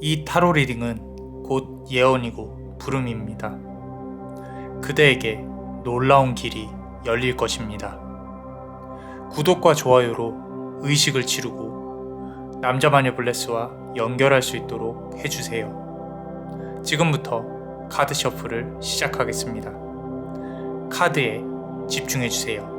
이 타로 리딩은 곧 예언이고 부름입니다. 그대에게 놀라운 길이 열릴 것입니다. 구독과 좋아요로 의식을 치르고 남자만의 블레스와 연결할 수 있도록 해주세요. 지금부터 카드 셔플을 시작하겠습니다. 카드에 집중해주세요.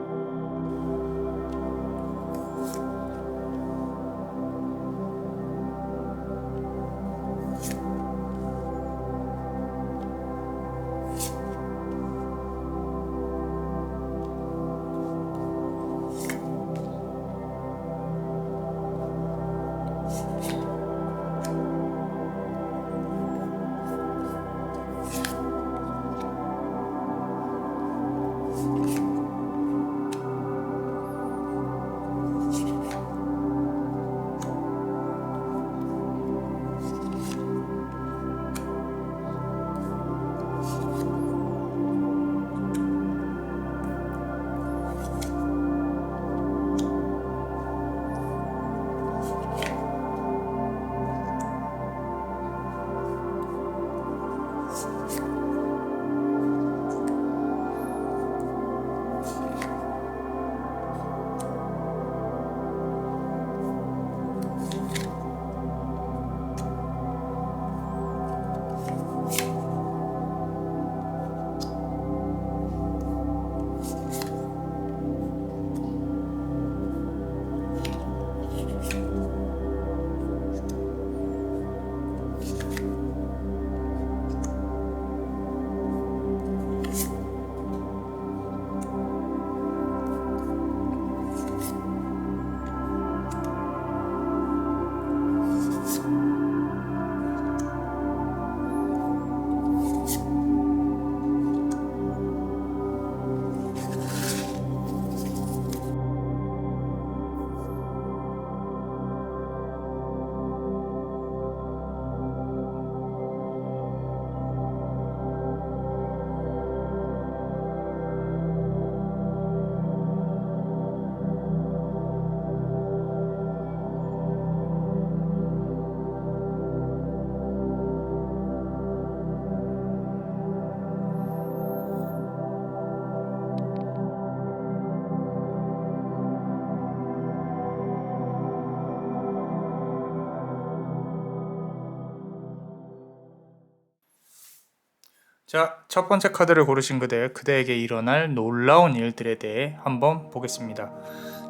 자, 첫 번째 카드를 고르신 그대에게 일어날 놀라운 일들에 대해 한번 보겠습니다.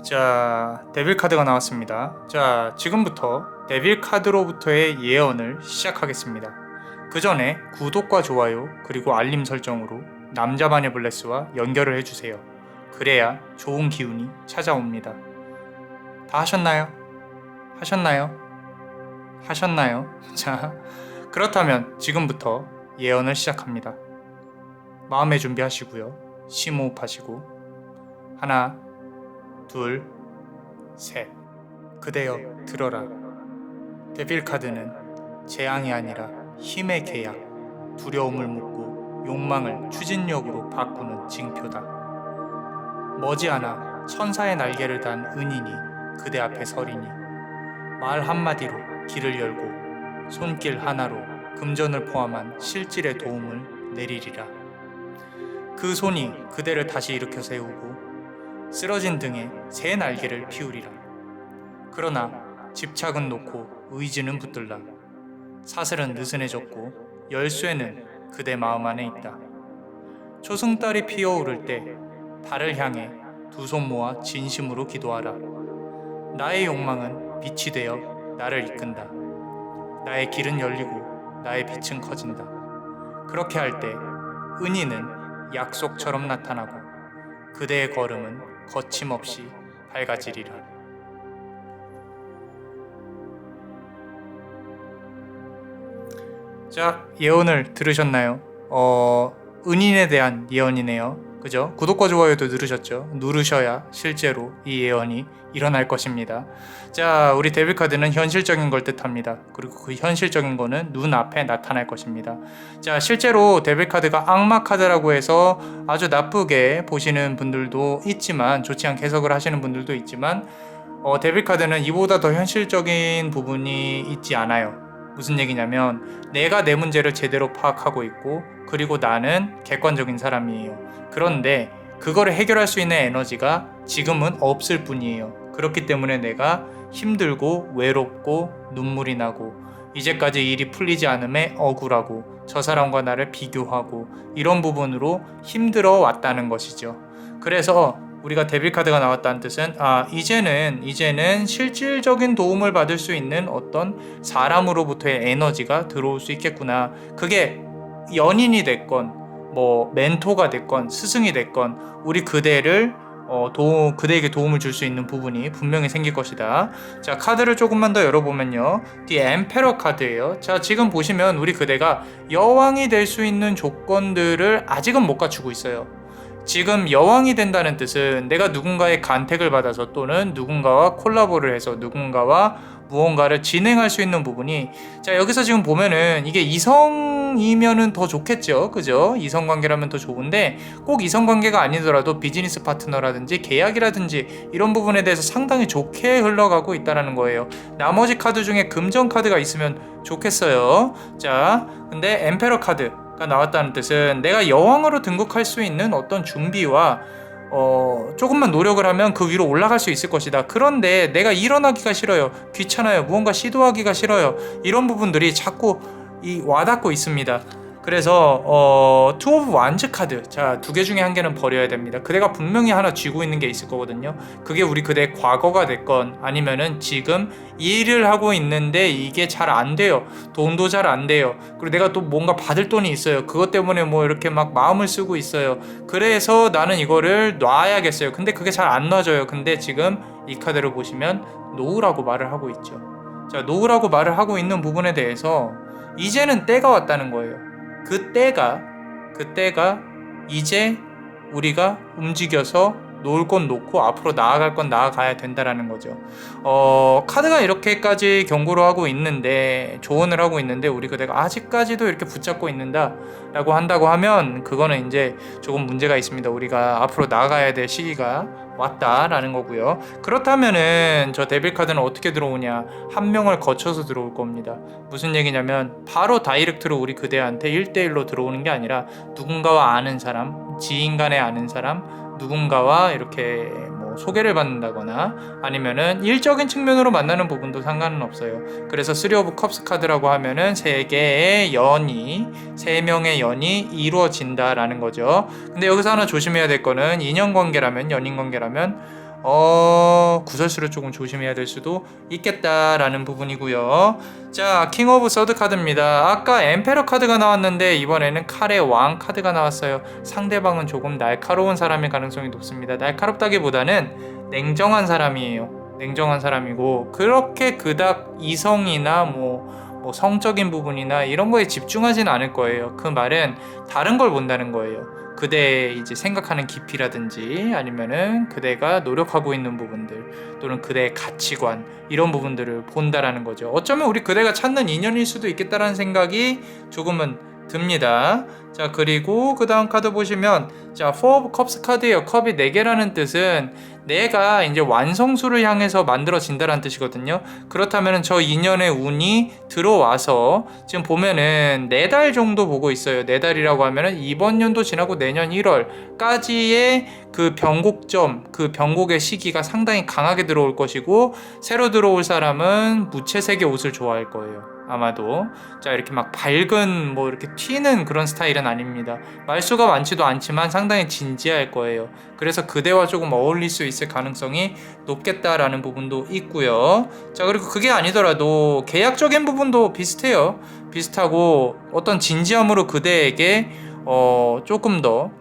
자, 데빌 카드가 나왔습니다. 자, 지금부터 데빌 카드로부터의 예언을 시작하겠습니다. 그 전에 구독과 좋아요 그리고 알림 설정으로 남자만의 블레스와 연결을 해주세요. 그래야 좋은 기운이 찾아옵니다. 다 하셨나요? 하셨나요? 자, 그렇다면 지금부터 예언을 시작합니다. 마음의 준비하시고요. 심호흡하시고 하나, 둘, 셋. 그대여 들어라. 데빌 카드는 재앙이 아니라 힘의 계약, 두려움을 묻고 욕망을 추진력으로 바꾸는 징표다. 머지않아 천사의 날개를 단 은인이 그대 앞에 서리니 말 한마디로 길을 열고 손길 하나로 금전을 포함한 실질의 도움을 내리리라. 그 손이 그대를 다시 일으켜 세우고 쓰러진 등에 새 날개를 피우리라. 그러나 집착은 놓고 의지는 붙들라. 사슬은 느슨해졌고 열쇠는 그대 마음 안에 있다. 초승달이 피어오를 때 달을 향해 두 손 모아 진심으로 기도하라. 나의 욕망은 빛이 되어 나를 이끈다. 나의 길은 열리고 나의 빛은 커진다. 그렇게 할 때 은희는 약속처럼 나타나고 그대의 걸음은 거침없이 밝아지리라. 자, 예언을 들으셨나요? 은인에 대한 예언이네요. 그죠? 구독과 좋아요도 누르셔야 실제로 이 예언이 일어날 것입니다. 자, 우리 데빌 카드는 현실적인 걸 뜻합니다. 그리고 그 현실적인 거는 눈앞에 나타날 것입니다. 자, 실제로 데빌 카드가 악마 카드라고 해서 아주 나쁘게 보시는 분들도 있지만, 좋지 않게 해석을 하시는 분들도 있지만, 데빌 카드는 이보다 더 현실적인 부분이 있지 않아요. 무슨 얘기냐면 내가 내 문제를 제대로 파악하고 있고 그리고 나는 객관적인 사람이에요. 그런데 그거를 해결할 수 있는 에너지가 지금은 없을 뿐이에요. 그렇기 때문에 내가 힘들고 외롭고 눈물이 나고 이제까지 일이 풀리지 않음에 억울하고 저 사람과 나를 비교하고 이런 부분으로 힘들어 왔다는 것이죠. 그래서 우리가 데빌 카드가 나왔다는 뜻은 이제는 실질적인 도움을 받을 수 있는 어떤 사람으로부터의 에너지가 들어올 수 있겠구나. 그게 연인이 됐건 뭐 멘토가 됐건 스승이 됐건 우리 그대에게 도움을 줄 수 있는 부분이 분명히 생길 것이다. 자, 카드를 조금만 더 열어보면요. 디 엠페러 카드예요. 자, 지금 보시면 우리 그대가 여왕이 될 수 있는 조건들을 아직은 못 갖추고 있어요. 지금 여왕이 된다는 뜻은 내가 누군가의 간택을 받아서 또는 누군가와 콜라보를 해서 누군가와 무언가를 진행할 수 있는 부분이, 자, 여기서 지금 보면은 이게 이성이면은 더 좋겠죠, 그죠? 이성관계라면 더 좋은데 꼭 이성관계가 아니더라도 비즈니스 파트너라든지 계약이라든지 이런 부분에 대해서 상당히 좋게 흘러가고 있다는 거예요. 나머지 카드 중에 금전 카드가 있으면 좋겠어요. 자, 근데 엠페러 카드가 나왔다는 뜻은 내가 여왕으로 등극할 수 있는 어떤 준비와 조금만 노력을 하면 그 위로 올라갈 수 있을 것이다. 그런데 내가 일어나기가 싫어요. 귀찮아요. 무언가 시도하기가 싫어요. 이런 부분들이 자꾸 와닿고 있습니다. 그래서 투 오브 완즈 카드, 자, 두 개 중에 한 개는 버려야 됩니다. 그대가 분명히 하나 쥐고 있는 게 있을 거거든요. 그게 우리 그대의 과거가 됐건 아니면은 지금 일을 하고 있는데 이게 잘 안 돼요. 돈도 잘 안 돼요. 그리고 내가 또 뭔가 받을 돈이 있어요. 그것 때문에 뭐 이렇게 막 마음을 쓰고 있어요. 그래서 나는 이거를 놔야겠어요. 근데 그게 잘 안 놔져요. 근데 지금 이 카드를 보시면 노우라고 말을 하고 있죠. 자, 노우라고 말을 하고 있는 부분에 대해서 이제는 때가 왔다는 거예요. 그 때가 이제 우리가 움직여서 놓을 건 놓고 앞으로 나아갈 건 나아가야 된다라는 거죠. 카드가 이렇게까지 경고를 하고 있는데, 조언을 하고 있는데 우리 그대가 아직까지도 이렇게 붙잡고 있는다라고 한다고 하면 그거는 이제 조금 문제가 있습니다. 우리가 앞으로 나아가야 될 시기가 왔다라는 거고요. 그렇다면은 저 데빌 카드는 어떻게 들어오냐? 한 명을 거쳐서 들어올 겁니다. 무슨 얘기냐면 바로 다이렉트로 우리 그대한테 1대1로 들어오는 게 아니라 누군가와 아는 사람, 지인 간에 아는 사람, 누군가와 이렇게 뭐 소개를 받는다거나 아니면은 일적인 측면으로 만나는 부분도 상관은 없어요. 그래서 3 오브 컵스 카드라고 하면은 3명의 연이 이루어진다라는 거죠. 근데 여기서 하나 조심해야 될 거는 인연관계라면, 연인관계라면 구설수를 조금 조심해야 될 수도 있겠다라는 부분이고요. 자, 킹 오브 서드 카드입니다. 아까 엠페러 카드가 나왔는데 이번에는 칼의 왕 카드가 나왔어요. 상대방은 조금 날카로운 사람일 가능성이 높습니다. 날카롭다기보다는 냉정한 사람이에요. 냉정한 사람이고 그렇게 그닥 이성이나 뭐 성적인 부분이나 이런 거에 집중하진 않을 거예요. 그 말은 다른 걸 본다는 거예요. 그대의 이제 생각하는 깊이라든지 아니면은 그대가 노력하고 있는 부분들 또는 그대의 가치관 이런 부분들을 본다라는 거죠. 어쩌면 우리 그대가 찾는 인연일 수도 있겠다라는 생각이 조금은 듭니다. 자, 그리고 그 다음 카드 보시면 자, 4 오브 컵스 카드예요. 컵이 4개라는 뜻은 내가 이제 완성수를 향해서 만들어진다라는 뜻이거든요. 그렇다면 저 인연의 운이 들어와서 지금 보면은 4달 정도 보고 있어요. 4달이라고 하면은 이번 연도 지나고 내년 1월까지의 그 변곡점, 그 변곡의 시기가 상당히 강하게 들어올 것이고 새로 들어올 사람은 무채색의 옷을 좋아할 거예요. 아마도. 자, 이렇게 막 밝은 뭐 이렇게 튀는 그런 스타일은 아닙니다. 말수가 많지도 않지만 상당히 진지할 거예요. 그래서 그대와 조금 어울릴 수 있을 가능성이 높겠다라는 부분도 있고요. 자, 그리고 그게 아니더라도 계약적인 부분도 비슷해요. 비슷하고 어떤 진지함으로 그대에게 조금 더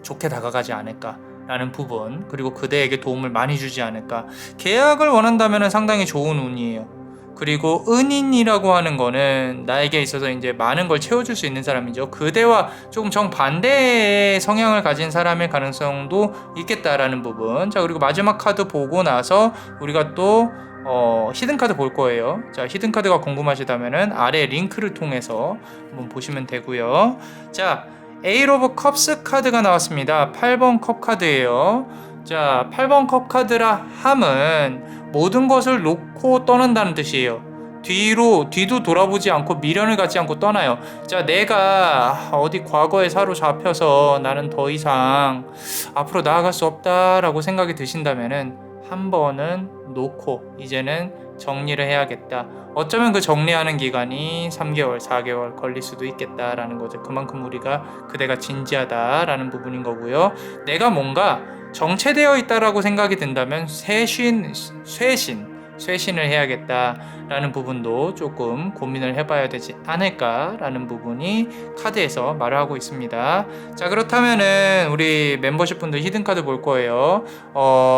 좋게 다가가지 않을까 라는 부분, 그리고 그대에게 도움을 많이 주지 않을까. 계약을 원한다면 상당히 좋은 운이에요. 그리고 은인이라고 하는 거는 나에게 있어서 이제 많은 걸 채워줄 수 있는 사람이죠. 그대와 조금 정반대의 성향을 가진 사람일 가능성도 있겠다라는 부분. 자, 그리고 마지막 카드 보고 나서 우리가 또 히든 카드 볼 거예요. 자, 히든 카드가 궁금하시다면은 아래 링크를 통해서 한번 보시면 되고요. 자, 8 오브 컵스 카드가 나왔습니다. 8번 컵 카드예요. 자, 8번 컵 카드라 함은 모든 것을 놓고 떠난다는 뜻이에요. 뒤도 돌아보지 않고 미련을 갖지 않고 떠나요. 자, 내가 어디 과거에 사로잡혀서 나는 더 이상 앞으로 나아갈 수 없다라고 생각이 드신다면은 한 번은 놓고 이제는 정리를 해야겠다. 어쩌면 그 정리하는 기간이 3개월, 4개월 걸릴 수도 있겠다라는 거죠. 그만큼 우리가 그대가 진지하다라는 부분인 거고요. 내가 뭔가 정체되어 있다라고 생각이 든다면 쇄신을 해야겠다라는 부분도 조금 고민을 해봐야 되지 않을까라는 부분이 카드에서 말을 하고 있습니다. 자, 그렇다면은 우리 멤버십 분들 히든카드 볼 거예요.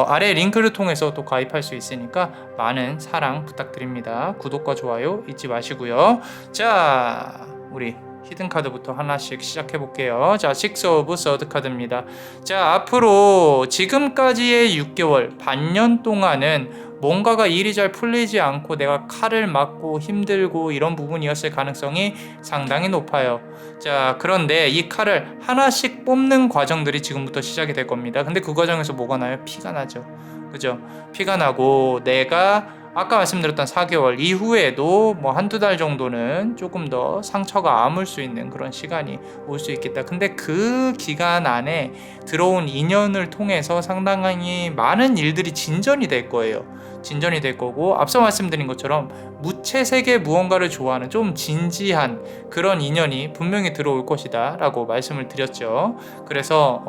아래 링크를 통해서 또 가입할 수 있으니까 많은 사랑 부탁드립니다. 구독과 좋아요 잊지 마시고요. 자, 우리 히든카드부터 하나씩 시작해 볼게요. 자, 6 오브 서드 카드입니다. 자, 앞으로 지금까지의 6개월, 반년 동안은 뭔가가 일이 잘 풀리지 않고 내가 칼을 맞고 힘들고 이런 부분이었을 가능성이 상당히 높아요. 자, 그런데 이 칼을 하나씩 뽑는 과정들이 지금부터 시작이 될 겁니다. 근데 그 과정에서 뭐가 나요? 피가 나죠. 그죠? 피가 나고 내가 아까 말씀드렸던 4개월 이후에도 뭐 한두 달 정도는 조금 더 상처가 아물 수 있는 그런 시간이 올 수 있겠다. 근데 그 기간 안에 들어온 인연을 통해서 상당히 많은 일들이 진전이 될 거예요. 진전이 될 거고, 앞서 말씀드린 것처럼 무채색의 무언가를 좋아하는 좀 진지한 그런 인연이 분명히 들어올 것이다 라고 말씀을 드렸죠. 그래서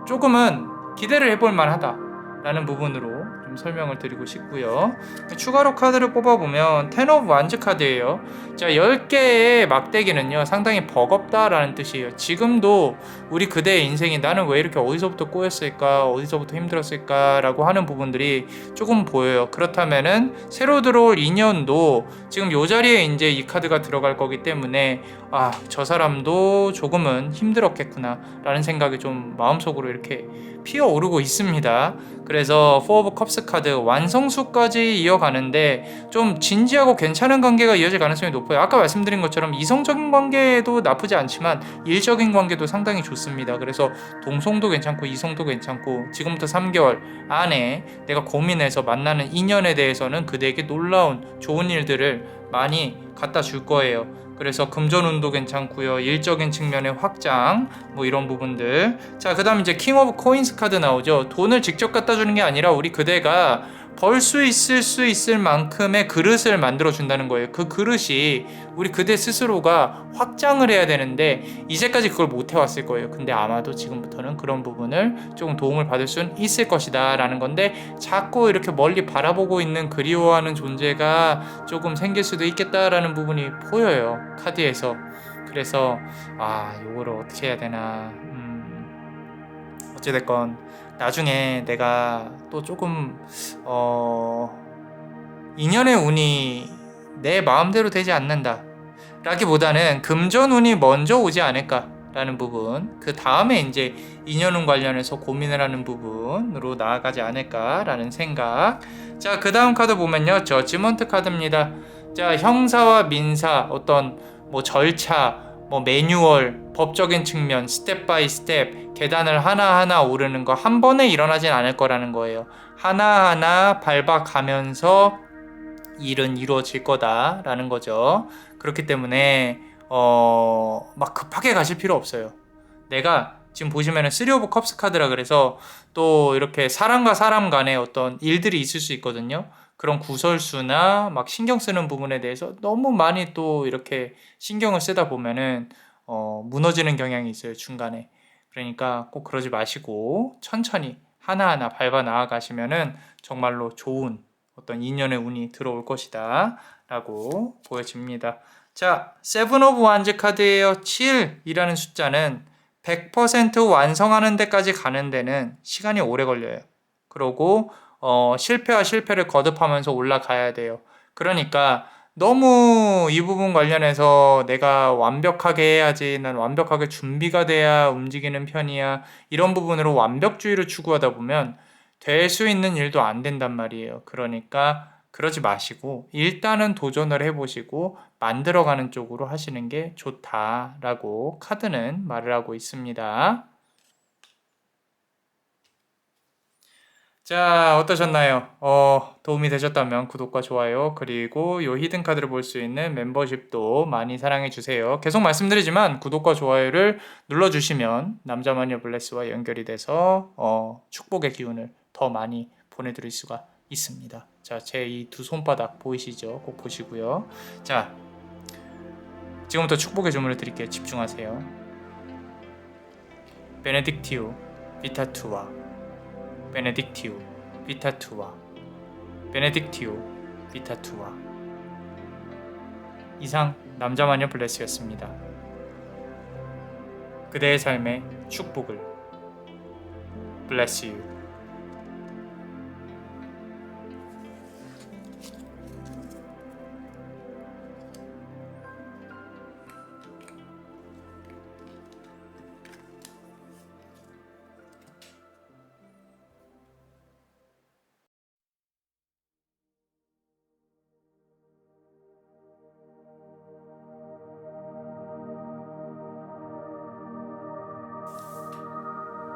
조금은 기대를 해볼 만하다 라는 부분으로 좀 설명을 드리고 싶고요. 추가로 카드를 뽑아보면 10 오브 완즈 카드예요. 자, 10개의 막대기는요 상당히 버겁다라는 뜻이에요. 지금도 우리 그대의 인생이 나는 왜 이렇게 어디서부터 꼬였을까, 어디서부터 힘들었을까 라고 하는 부분들이 조금 보여요. 그렇다면은 새로 들어올 인연도 지금 요 자리에 이제 이 카드가 들어갈 거기 때문에 저 사람도 조금은 힘들었겠구나 라는 생각이 좀 마음속으로 이렇게 피어오르고 있습니다. 그래서 4 오브 컵스 카드 완성수까지 이어가는데 좀 진지하고 괜찮은 관계가 이어질 가능성이 높아요. 아까 말씀드린 것처럼 이성적인 관계도 나쁘지 않지만 일적인 관계도 상당히 좋습니다. 그래서 동성도 괜찮고 이성도 괜찮고 지금부터 3개월 안에 내가 고민해서 만나는 인연에 대해서는 그대에게 놀라운 좋은 일들을 많이 갖다 줄 거예요. 그래서 금전운도 괜찮고요. 일적인 측면의 확장 뭐 이런 부분들. 자, 그 다음 이제 킹 오브 코인스 카드 나오죠. 돈을 직접 갖다 주는 게 아니라 우리 그대가 벌 수 있을 만큼의 그릇을 만들어 준다는 거예요. 그 그릇이 우리 그대 스스로가 확장을 해야 되는데 이제까지 그걸 못 해왔을 거예요. 근데 아마도 지금부터는 그런 부분을 조금 도움을 받을 수는 있을 것이다 라는 건데, 자꾸 이렇게 멀리 바라보고 있는 그리워하는 존재가 조금 생길 수도 있겠다라는 부분이 보여요, 카드에서. 그래서 요거를 어떻게 해야 되나, 어찌됐건 나중에 내가 또 조금 인연의 운이 내 마음대로 되지 않는다 라기보다는 금전운이 먼저 오지 않을까 라는 부분, 그 다음에 이제 인연운 관련해서 고민을 하는 부분으로 나아가지 않을까 라는 생각. 자, 그 다음 카드 보면요, 저지먼트 카드입니다. 자, 형사와 민사, 어떤 뭐 절차, 뭐 매뉴얼, 법적인 측면, 스텝 바이 스텝 계단을 하나하나 오르는 거 한 번에 일어나진 않을 거라는 거예요. 하나하나 밟아가면서 일은 이루어질 거다라는 거죠. 그렇기 때문에 막 급하게 가실 필요 없어요. 내가 지금 보시면은 3 오브 컵스 카드라 그래서 또 이렇게 사람과 사람 간에 어떤 일들이 있을 수 있거든요. 그런 구설수나 막 신경 쓰는 부분에 대해서 너무 많이 또 이렇게 신경을 쓰다 보면은 무너지는 경향이 있어요, 중간에. 그러니까 꼭 그러지 마시고 천천히 하나하나 밟아 나아가시면은 정말로 좋은 어떤 인연의 운이 들어올 것이다 라고 보여집니다. 자, 7 오브 완즈 카드예요. 7이라는 숫자는 100% 완성하는 데까지 가는 데는 시간이 오래 걸려요. 그러고 실패와 실패를 거듭하면서 올라가야 돼요. 그러니까 너무 이 부분 관련해서 내가 완벽하게 해야지, 난 완벽하게 준비가 돼야 움직이는 편이야, 이런 부분으로 완벽주의를 추구하다 보면 될 수 있는 일도 안 된단 말이에요. 그러니까 그러지 마시고 일단은 도전을 해보시고 만들어가는 쪽으로 하시는 게 좋다라고 카드는 말을 하고 있습니다. 자, 어떠셨나요? 도움이 되셨다면 구독과 좋아요, 그리고 요 히든 카드를 볼 수 있는 멤버십도 많이 사랑해 주세요. 계속 말씀드리지만 구독과 좋아요를 눌러주시면 남자마녀 블레스와 연결이 돼서 축복의 기운을 더 많이 보내드릴 수가 있습니다. 자, 제 이 두 손바닥 보이시죠? 꼭 보시고요. 자, 지금부터 축복의 주문을 드릴게요. 집중하세요. 베네딕티오 비타투아, 베네딕티오 비타투아, 베네딕티오 비타투아. 이상 남자마녀 블레스였습니다. 그대의 삶에 축복을. Bless you.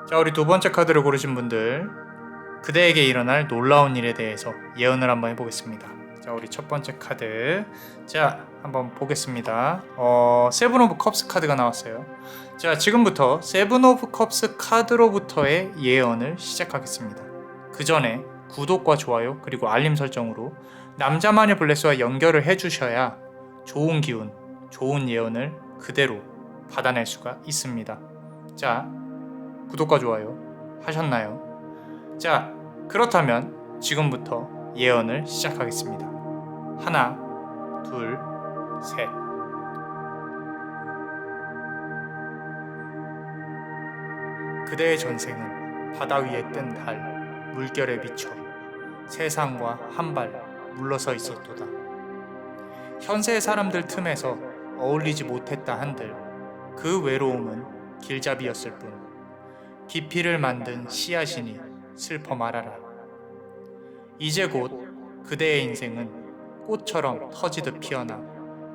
자, 우리 두 번째 카드를 고르신 분들, 그대에게 일어날 놀라운 일에 대해서 예언을 한번 해보겠습니다. 자, 우리 첫 번째 카드, 자, 한번 보겠습니다. 세븐 오브 컵스 카드가 나왔어요. 자, 지금부터 세븐 오브 컵스 카드로부터의 예언을 시작하겠습니다. 그 전에 구독과 좋아요 그리고 알림 설정으로 남자마녀 블레스와 연결을 해주셔야 좋은 기운, 좋은 예언을 그대로 받아낼 수가 있습니다. 자, 구독과 좋아요 하셨나요? 자, 그렇다면 지금부터 예언을 시작하겠습니다. 하나, 둘, 셋. 그대의 전생은 바다 위에 뜬 달, 물결에 비춰 세상과 한 발 물러서 있었도다. 현세의 사람들 틈에서 어울리지 못했다 한들 그 외로움은 길잡이였을 뿐 깊이를 만든 씨앗이니 슬퍼 말아라. 이제 곧 그대의 인생은 꽃처럼 터지듯 피어나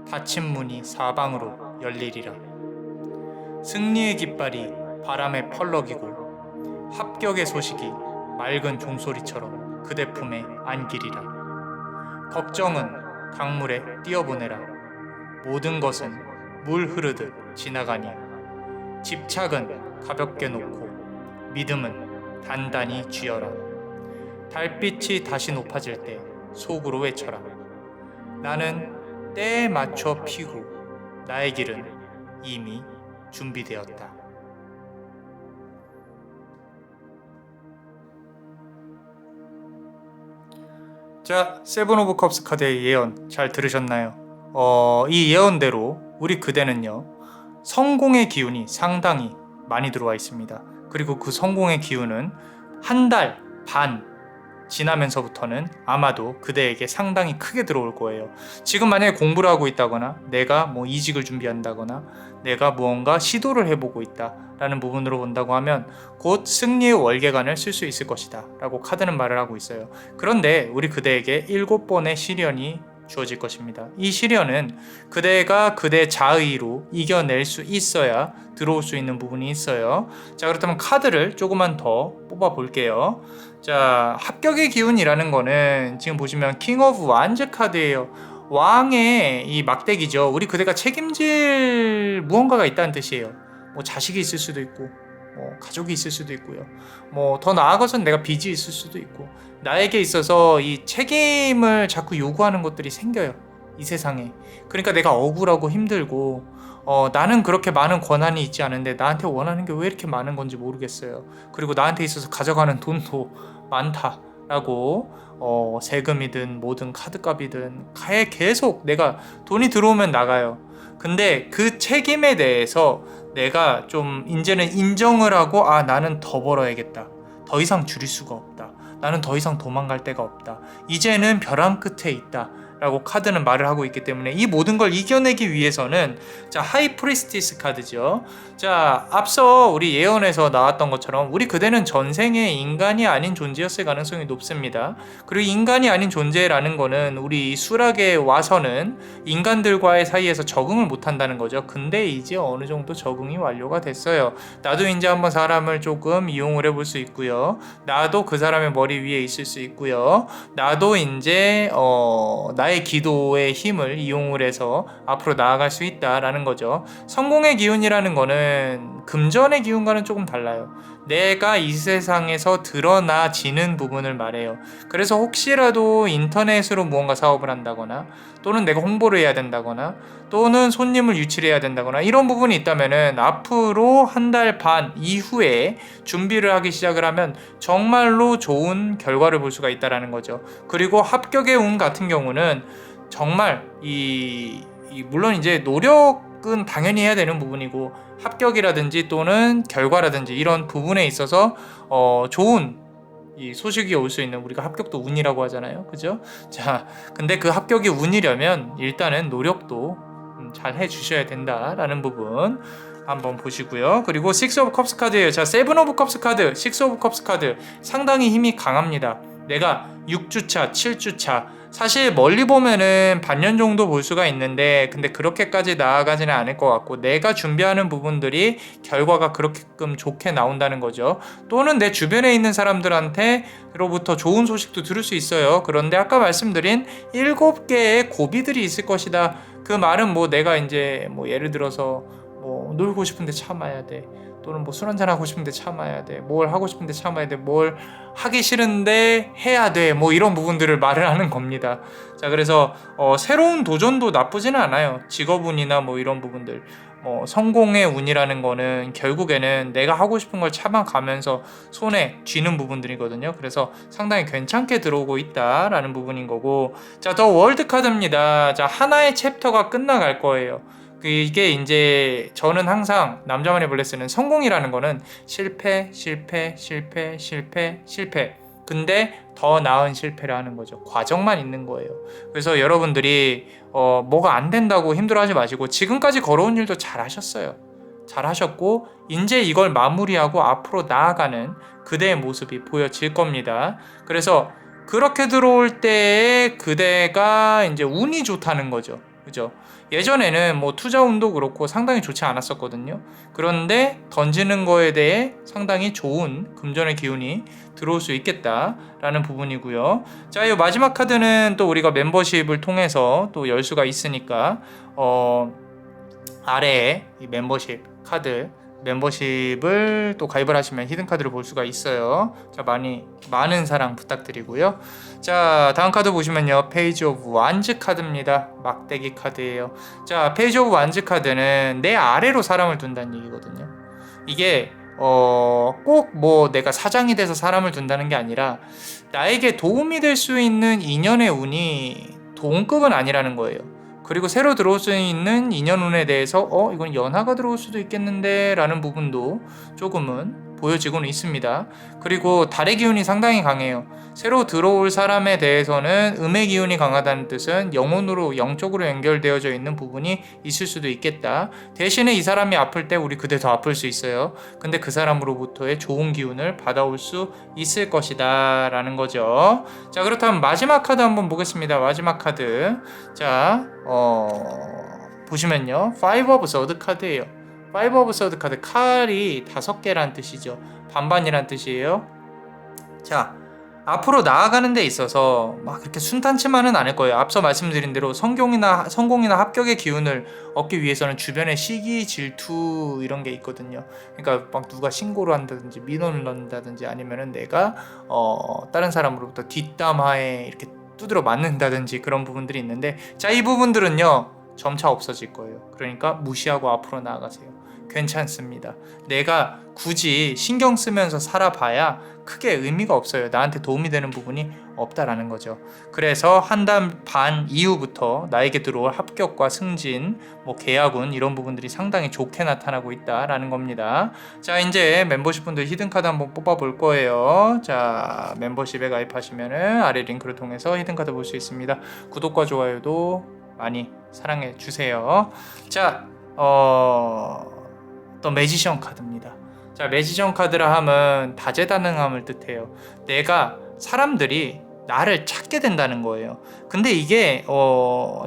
닫힌 문이 사방으로 열리리라. 승리의 깃발이 바람에 펄럭이고 합격의 소식이 맑은 종소리처럼 그대 품에 안기리라. 걱정은 강물에 띄어보내라. 모든 것은 물 흐르듯 지나가니 집착은 가볍게 놓고 믿음은 단단히 쥐어라. 달빛이 다시 높아질 때 속으로 외쳐라. 나는 때에 맞춰 피고 나의 길은 이미 준비되었다. 자, 세븐 오브 컵스 카드의 예언 잘 들으셨나요? 이 예언대로 우리 그대는요, 성공의 기운이 상당히 많이 들어와 있습니다. 그리고 그 성공의 기운은 한 달 반 지나면서부터는 아마도 그대에게 상당히 크게 들어올 거예요. 지금 만약에 공부를 하고 있다거나 내가 뭐 이직을 준비한다거나 내가 무언가 시도를 해보고 있다라는 부분으로 본다고 하면 곧 승리의 월계관을 쓸 수 있을 것이다 라고 카드는 말을 하고 있어요. 그런데 우리 그대에게 7번의 시련이 주어질 것입니다. 이 시련은 그대가 그대 자의로 이겨낼 수 있어야 들어올 수 있는 부분이 있어요. 자, 그렇다면 카드를 조금만 더 뽑아 볼게요. 자, 합격의 기운이라는 거는 지금 보시면 킹 오브 완즈 카드예요. 왕의 이 막대기죠. 우리 그대가 책임질 무언가가 있다는 뜻이에요. 뭐 자식이 있을 수도 있고 가족이 있을 수도 있고요. 뭐 더 나아가서는 내가 빚이 있을 수도 있고 나에게 있어서 이 책임을 자꾸 요구하는 것들이 생겨요. 이 세상에. 그러니까 내가 억울하고 힘들고 나는 그렇게 많은 권한이 있지 않은데 나한테 원하는 게 왜 이렇게 많은 건지 모르겠어요. 그리고 나한테 있어서 가져가는 돈도 많다라고 세금이든 뭐든 카드값이든 계속 내가 돈이 들어오면 나가요. 근데 그 책임에 대해서 내가 좀 이제는 인정을 하고 나는 더 벌어야겠다. 더 이상 줄일 수가 없다. 나는 더 이상 도망갈 데가 없다. 이제는 벼랑 끝에 있다 라고 카드는 말을 하고 있기 때문에 이 모든 걸 이겨내기 위해서는 자, 하이 프리스티스 카드죠. 자, 앞서 우리 예언에서 나왔던 것처럼 우리 그대는 전생에 인간이 아닌 존재였을 가능성이 높습니다. 그리고 인간이 아닌 존재라는 거는 우리 수락에 와서는 인간들과의 사이에서 적응을 못한다는 거죠. 근데 이제 어느 정도 적응이 완료가 됐어요. 나도 이제 한번 사람을 조금 이용을 해볼 수 있고요. 나도 그 사람의 머리 위에 있을 수 있고요. 나도 이제 나의 기도의 힘을 이용을 해서 앞으로 나아갈 수 있다라는 거죠. 성공의 기운이라는 거는 금전의 기운과는 조금 달라요. 내가 이 세상에서 드러나지는 부분을 말해요. 그래서 혹시라도 인터넷으로 무언가 사업을 한다거나 또는 내가 홍보를 해야 된다거나 또는 손님을 유치해야 된다거나 이런 부분이 있다면은 앞으로 한 달 반 이후에 준비를 하기 시작을 하면 정말로 좋은 결과를 볼 수가 있다라는 거죠. 그리고 합격의 운 같은 경우는 정말 물론 이제 노력은 당연히 해야 되는 부분이고 합격이라든지 또는 결과라든지 이런 부분에 있어서 좋은 이 소식이 올 수 있는, 우리가 합격도 운이라고 하잖아요. 그죠? 자, 근데 그 합격이 운이려면 일단은 노력도 잘 해주셔야 된다라는 부분 한번 보시고요. 그리고 6 오브 컵스 카드예요. 자, 7 오브 컵스 카드, 6 오브 컵스 카드 상당히 힘이 강합니다. 내가 6주차, 7주차 사실 멀리 보면은 반년 정도 볼 수가 있는데 근데 그렇게까지 나아가지는 않을 것 같고 내가 준비하는 부분들이 결과가 그렇게끔 좋게 나온다는 거죠. 또는 내 주변에 있는 사람들한테로부터 좋은 소식도 들을 수 있어요. 그런데 아까 말씀드린 7개의 고비들이 있을 것이다. 그 말은 뭐 내가 이제 뭐 예를 들어서 뭐 놀고 싶은데 참아야 돼. 또는 뭐 술 한잔 하고 싶은데 참아야 돼. 뭘 하고 싶은데 참아야 돼. 뭘 하기 싫은데 해야 돼. 뭐 이런 부분들을 말을 하는 겁니다. 자, 그래서 새로운 도전도 나쁘지는 않아요. 직업운이나 뭐 이런 부분들. 성공의 운이라는 거는 결국에는 내가 하고 싶은 걸 참아가면서 손에 쥐는 부분들이거든요. 그래서 상당히 괜찮게 들어오고 있다라는 부분인 거고. 자, 더 월드 카드입니다. 자, 하나의 챕터가 끝나갈 거예요. 이게 이제 저는 항상 남자만의 블레스는 성공이라는 거는 실패, 실패, 실패, 실패, 실패. 근데 더 나은 실패를 하는 거죠. 과정만 있는 거예요. 그래서 여러분들이 뭐가 안 된다고 힘들어하지 마시고 지금까지 걸어온 일도 잘 하셨어요. 잘 하셨고 이제 이걸 마무리하고 앞으로 나아가는 그대의 모습이 보여질 겁니다. 그래서 그렇게 들어올 때에 그대가 이제 운이 좋다는 거죠. 그죠? 예전에는 뭐 투자 운도 그렇고 상당히 좋지 않았었거든요. 그런데 던지는 거에 대해 상당히 좋은 금전의 기운이 들어올 수 있겠다라는 부분이고요. 자, 이 마지막 카드는 또 우리가 멤버십을 통해서 또 열 수가 있으니까 아래에 이 멤버십 카드 멤버십을 또 가입을 하시면 히든 카드를 볼 수가 있어요. 자, 많은 사랑 부탁드리고요. 자, 다음 카드 보시면요, 페이지 오브 완즈 카드입니다. 막대기 카드예요. 자, 페이지 오브 완즈 카드는 내 아래로 사람을 둔다는 얘기거든요. 이게 꼭 뭐 내가 사장이 돼서 사람을 둔다는 게 아니라 나에게 도움이 될 수 있는 인연의 운이 동급은 아니라는 거예요. 그리고 새로 들어올 수 있는 인연운에 대해서 이건 연하가 들어올 수도 있겠는데 라는 부분도 조금은 보여지고는 있습니다. 그리고 달의 기운이 상당히 강해요. 새로 들어올 사람에 대해서는 음의 기운이 강하다는 뜻은 영혼으로, 영적으로 연결되어져 있는 부분이 있을 수도 있겠다. 대신에 이 사람이 아플 때 우리 그대 더 아플 수 있어요. 근데 그 사람으로부터의 좋은 기운을 받아올 수 있을 것이다 라는 거죠. 자, 그렇다면 마지막 카드 한번 보겠습니다. 마지막 카드. 자, 보시면요, 5 오브 서드 카드예요. 5 오브 서드 카드, 칼이 5개란 뜻이죠. 반반이란 뜻이에요. 자, 앞으로 나아가는 데 있어서 막 그렇게 순탄치만은 않을 거예요. 앞서 말씀드린 대로 성공이나 합격의 기운을 얻기 위해서는 주변에 시기, 질투 이런 게 있거든요. 그러니까 막 누가 신고를 한다든지 민원을 넣는다든지 아니면은 내가 다른 사람으로부터 뒷담화에 이렇게 두드려 맞는다든지 그런 부분들이 있는데, 자, 이 부분들은요 점차 없어질 거예요. 그러니까 무시하고 앞으로 나아가세요. 괜찮습니다. 내가 굳이 신경 쓰면서 살아봐야 크게 의미가 없어요. 나한테 도움이 되는 부분이 없다라는 거죠. 그래서 한 달 반 이후부터 나에게 들어올 합격과 승진, 뭐 계약운 이런 부분들이 상당히 좋게 나타나고 있다라는 겁니다. 자, 이제 멤버십 분들 히든카드 한번 뽑아볼 거예요. 자, 멤버십에 가입하시면은 아래 링크를 통해서 히든카드 볼 수 있습니다. 구독과 좋아요도 많이 사랑해 주세요. 자, 또 매지션 카드입니다. 자, 매지션 카드라 함은 다재다능함을 뜻해요. 내가 사람들이 나를 찾게 된다는 거예요. 근데 이게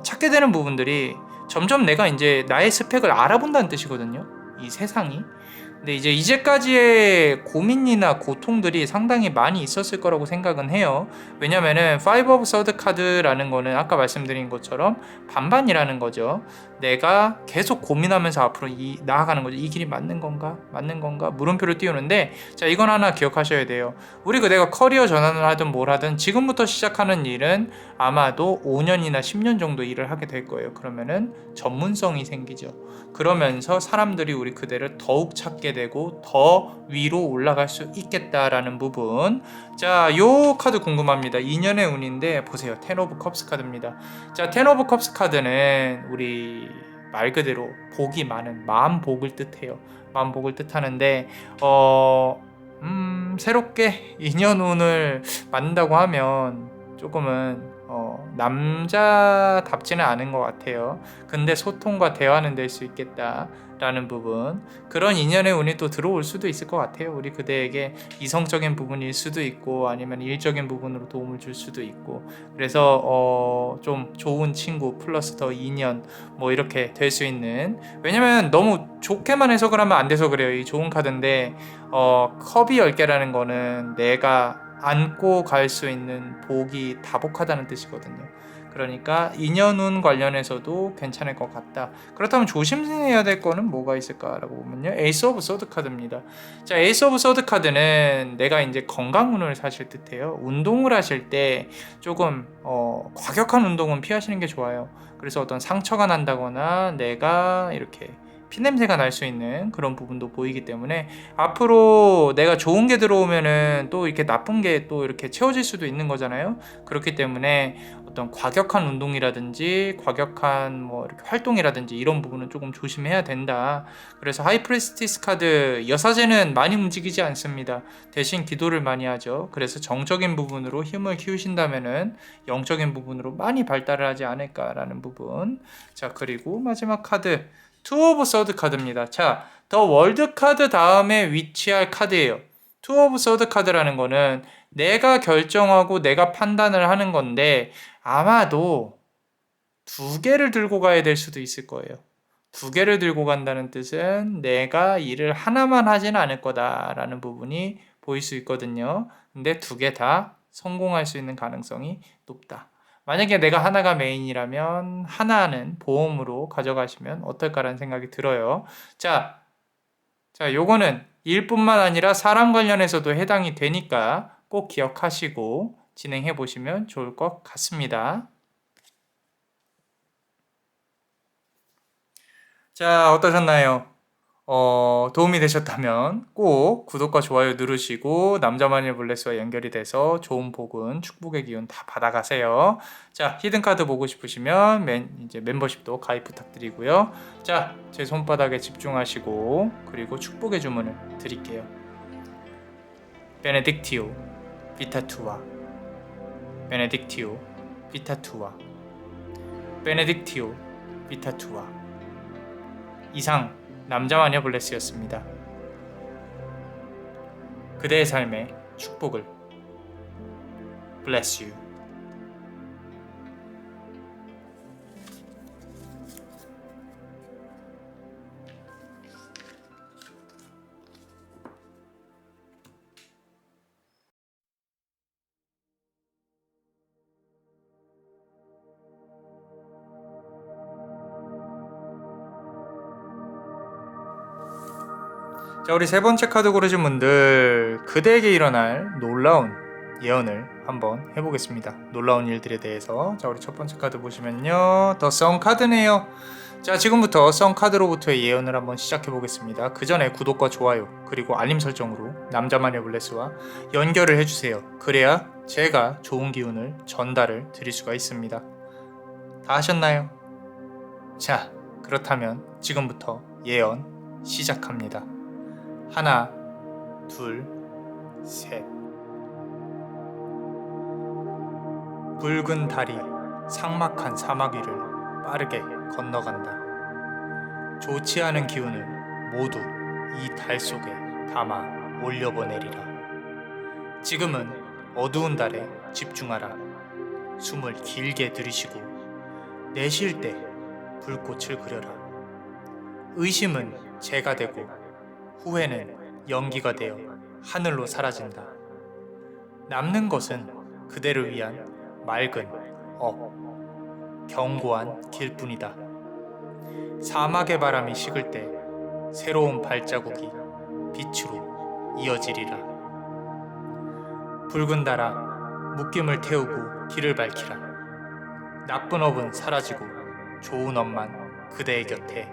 찾게 되는 부분들이 점점 내가 이제 나의 스펙을 알아본다는 뜻이거든요. 이 세상이. 근데 이제 이제까지의 고민이나 고통들이 상당히 많이 있었을 거라고 생각은 해요. 왜냐면은 Five of Swords 카드라는 거는 아까 말씀드린 것처럼 반반이라는 거죠. 내가 계속 고민하면서 앞으로 나아가는 거죠. 이 길이 맞는 건가? 맞는 건가? 물음표를 띄우는데, 자, 이건 하나 기억하셔야 돼요. 우리 내가 커리어 전환을 하든 뭘 하든 지금부터 시작하는 일은 아마도 5년이나 10년 정도 일을 하게 될 거예요. 그러면은 전문성이 생기죠. 그러면서 사람들이 우리 그대를 더욱 찾게 되고 더 위로 올라갈 수 있겠다라는 부분. 자, 요 카드 궁금합니다. 2년의 운인데 보세요. 텐 오브 컵스 카드입니다. 자, 텐 오브 컵스 카드는 우리 말 그대로 복이 많은 마음 복을 뜻해요. 마음 복을 뜻하는데 새롭게 2년 운을 만든다고 하면 조금은 남자답지는 않은 것 같아요. 근데 소통과 대화는 될 수 있겠다라는 부분, 그런 인연의 운이 또 들어올 수도 있을 것 같아요. 우리 그대에게 이성적인 부분일 수도 있고 아니면 일적인 부분으로 도움을 줄 수도 있고, 그래서 좀 좋은 친구 플러스 더 인연 뭐 이렇게 될 수 있는, 왜냐면 너무 좋게만 해석을 하면 안 돼서 그래요. 이 좋은 카드인데 컵이 10개라는 거는 내가 안고 갈 수 있는 복이 다복하다는 뜻이거든요. 그러니까 인연운 관련해서도 괜찮을 것 같다. 그렇다면 조심해야 될 거는 뭐가 있을까라고 보면요, 에이스 오브 소드 카드입니다. 자, 에이스 오브 소드 카드는 내가 이제 건강운을 사실 뜻해요. 운동을 하실 때 조금 과격한 운동은 피하시는 게 좋아요. 그래서 어떤 상처가 난다거나 내가 이렇게 피냄새가 날 수 있는 그런 부분도 보이기 때문에 앞으로 내가 좋은 게 들어오면은 또 이렇게 나쁜 게 또 이렇게 채워질 수도 있는 거잖아요. 그렇기 때문에 어떤 과격한 운동이라든지 과격한 뭐 이렇게 활동이라든지 이런 부분은 조금 조심해야 된다. 그래서 하이프리스티스 카드, 여사제는 많이 움직이지 않습니다. 대신 기도를 많이 하죠. 그래서 정적인 부분으로 힘을 키우신다면은 영적인 부분으로 많이 발달을 하지 않을까라는 부분. 자, 그리고 마지막 카드 투 오브 서드 카드입니다. 자, 더 월드 카드 다음에 위치할 카드예요. 투 오브 서드 카드라는 거는 내가 결정하고 내가 판단을 하는 건데 아마도 2개를 들고 가야 될 수도 있을 거예요. 2개를 들고 간다는 뜻은 내가 일을 하나만 하지는 않을 거다라는 부분이 보일 수 있거든요. 근데 2개 다 성공할 수 있는 가능성이 높다. 만약에 내가 하나가 메인이라면 하나는 보험으로 가져가시면 어떨까라는 생각이 들어요. 자, 요거는 일뿐만 아니라 사람 관련해서도 해당이 되니까 꼭 기억하시고 진행해 보시면 좋을 것 같습니다. 자, 어떠셨나요? 도움이 되셨다면 꼭 구독과 좋아요 누르시고 남자만의 블레스와 연결이 돼서 좋은 복은 축복의 기운 다 받아가세요. 자, 히든카드 보고 싶으시면 이제 멤버십도 가입 부탁드리고요. 자, 제 손바닥에 집중하시고 그리고 축복의 주문을 드릴게요. 베네딕티오 비타투아, 베네딕티오 비타투아, 베네딕티오 비타투아. 이상 남자마녀 블레스였습니다. 그대의 삶에 축복을. Bless you. 자, 우리 세 번째 카드 고르신 분들, 그대에게 일어날 놀라운 예언을 한번 해보겠습니다. 놀라운 일들에 대해서. 자, 우리 첫 번째 카드 보시면요, 더 선 카드네요. 자, 지금부터 썬카드로부터의 예언을 한번 시작해 보겠습니다. 그 전에 구독과 좋아요 그리고 알림 설정으로 남자만의 블레스와 연결을 해주세요. 그래야 제가 좋은 기운을 전달을 드릴 수가 있습니다. 다 하셨나요? 자, 그렇다면 지금부터 예언 시작합니다. 하나, 둘, 셋. 붉은 달이 삭막한 사막 위를 빠르게 건너간다. 좋지 않은 기운을 모두 이 달 속에 담아 올려보내리라. 지금은 어두운 달에 집중하라. 숨을 길게 들이쉬고 내쉴 때 불꽃을 그려라. 의심은 재가 되고 후회는 연기가 되어 하늘로 사라진다. 남는 것은 그대를 위한 맑은 견고한 길뿐이다. 사막의 바람이 식을 때 새로운 발자국이 빛으로 이어지리라. 붉은 달아, 묶임을 태우고 길을 밝히라. 나쁜 업은 사라지고 좋은 업만 그대의 곁에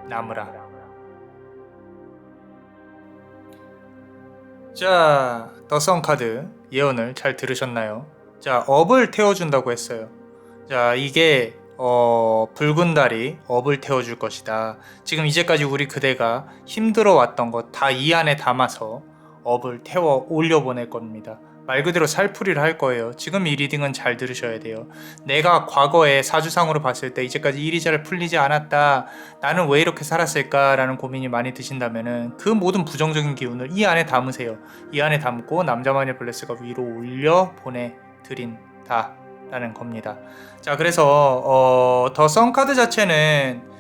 남으라. 자, 더 썬카드 예언을 잘 들으셨나요? 자, 업을 태워준다고 했어요. 자, 이게 붉은 달이 업을 태워줄 것이다. 지금 이제까지 우리 그대가 힘들어왔던 것 다 이 안에 담아서 업을 태워 올려보낼 겁니다. 말 그대로 살풀이를 할 거예요. 지금 이 리딩은 잘 들으셔야 돼요. 내가 과거에 사주상으로 봤을 때 이제까지 일이 잘 풀리지 않았다, 나는 왜 이렇게 살았을까 라는 고민이 많이 드신다면은 그 모든 부정적인 기운을 이 안에 담으세요. 이 안에 담고 남자만의 블레스가 위로 올려 보내드린다 라는 겁니다. 자, 그래서 더 썬카드 자체는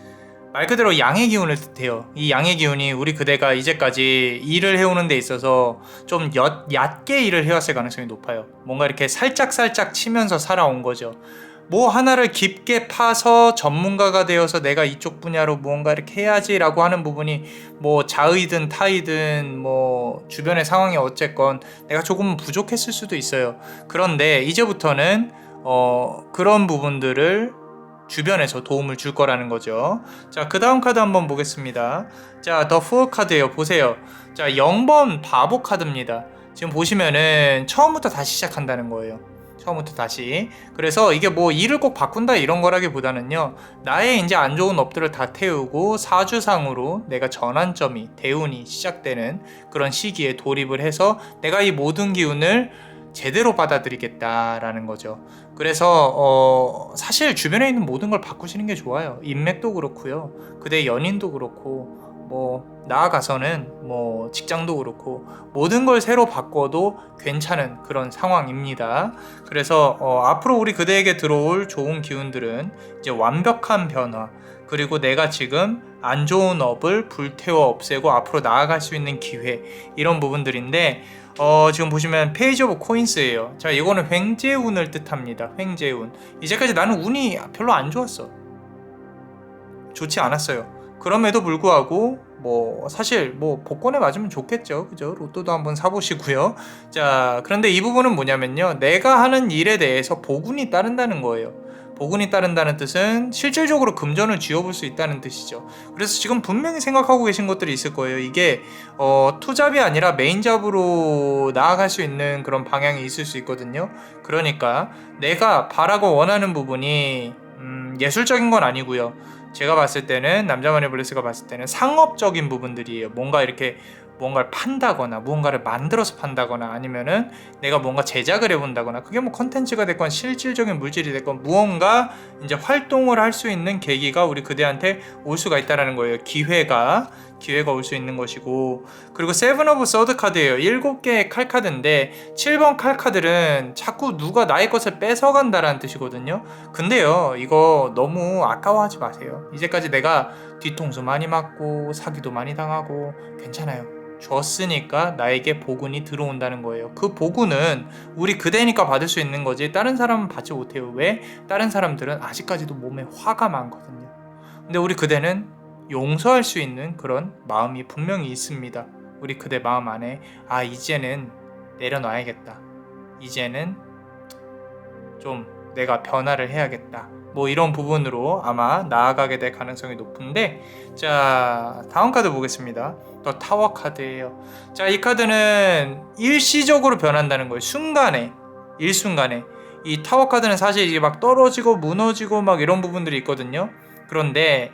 말 그대로 양의 기운을 뜻해요. 이 양의 기운이 우리 그대가 이제까지 일을 해오는 데 있어서 좀 얕게 일을 해왔을 가능성이 높아요. 뭔가 이렇게 살짝 치면서 살아온 거죠. 뭐 하나를 깊게 파서 전문가가 되어서 내가 이쪽 분야로 무언가 이렇게 해야지 라고 하는 부분이 뭐 자의든 타의든 뭐 주변의 상황이 어쨌건 내가 조금은 부족했을 수도 있어요. 그런데 이제부터는 그런 부분들을 주변에서 도움을 줄 거라는 거죠. 자, 그 다음 카드 한번 보겠습니다. 자, 더 푸어 카드예요. 보세요. 자, 0번 바보 카드입니다. 지금 보시면은 처음부터 다시 시작한다는 거예요. 처음부터 다시. 그래서 이게 뭐 일을 꼭 바꾼다 이런 거라기보다는요, 나의 이제 안 좋은 업들을 다 태우고 사주상으로 내가 전환점이 대운이 시작되는 그런 시기에 돌입을 해서 내가 이 모든 기운을 제대로 받아들이겠다라는 거죠. 그래서 사실 주변에 있는 모든 걸 바꾸시는 게 좋아요. 인맥도 그렇고요, 그대 연인도 그렇고, 뭐 나아가서는 뭐 직장도 그렇고 모든 걸 새로 바꿔도 괜찮은 그런 상황입니다. 그래서 앞으로 우리 그대에게 들어올 좋은 기운들은 이제 완벽한 변화, 그리고 내가 지금 안 좋은 업을 불태워 없애고 앞으로 나아갈 수 있는 기회, 이런 부분들인데 지금 보시면 페이지 오브 코인스예요. 자, 이거는 횡재운을 뜻합니다. 횡재운. 이제까지 나는 운이 별로 안 좋았어. 좋지 않았어요. 그럼에도 불구하고 뭐 사실 뭐 복권에 맞으면 좋겠죠. 그죠? 로또도 한번 사보시고요. 자, 그런데 이 부분은 뭐냐면요, 내가 하는 일에 대해서 복운이 따른다는 거예요. 복운이 따른다는 뜻은 실질적으로 금전을 쥐어볼 수 있다는 뜻이죠. 그래서 지금 분명히 생각하고 계신 것들이 있을 거예요. 이게 투잡이 아니라 메인잡으로 나아갈 수 있는 그런 방향이 있을 수 있거든요. 그러니까 내가 바라고 원하는 부분이 예술적인 건 아니고요. 제가 봤을 때는, 남자만의 블레스가 봤을 때는 상업적인 부분들이에요. 뭔가 이렇게 뭔가를 판다거나 무언가를 만들어서 판다거나 아니면은 내가 뭔가 제작을 해본다거나, 그게 뭐 컨텐츠가 됐건 실질적인 물질이 됐건 무언가 이제 활동을 할 수 있는 계기가 우리 그대한테 올 수가 있다라는 거예요. 기회가 올 수 있는 것이고, 그리고 세븐 오브 서드 카드예요. 7개의 칼 카드인데 7번 칼 카드는 자꾸 누가 나의 것을 뺏어간다라는 뜻이거든요. 근데요, 이거 너무 아까워하지 마세요. 이제까지 내가 뒤통수 많이 맞고 사기도 많이 당하고 괜찮아요. 줬으니까 나에게 복운이 들어온다는 거예요. 그 복운은 우리 그대니까 받을 수 있는 거지 다른 사람은 받지 못해요. 왜? 다른 사람들은 아직까지도 몸에 화가 많거든요. 근데 우리 그대는 용서할 수 있는 그런 마음이 분명히 있습니다. 우리 그대 마음 안에 이제는 내려놔야겠다, 이제는 좀 내가 변화를 해야겠다, 뭐 이런 부분으로 아마 나아가게 될 가능성이 높은데, 자 다음 카드 보겠습니다. 또 타워 카드예요. 자, 이 카드는 일시적으로 변한다는 거예요. 순간에, 일순간에. 이 타워 카드는 사실 이게 막 떨어지고 무너지고 막 이런 부분들이 있거든요. 그런데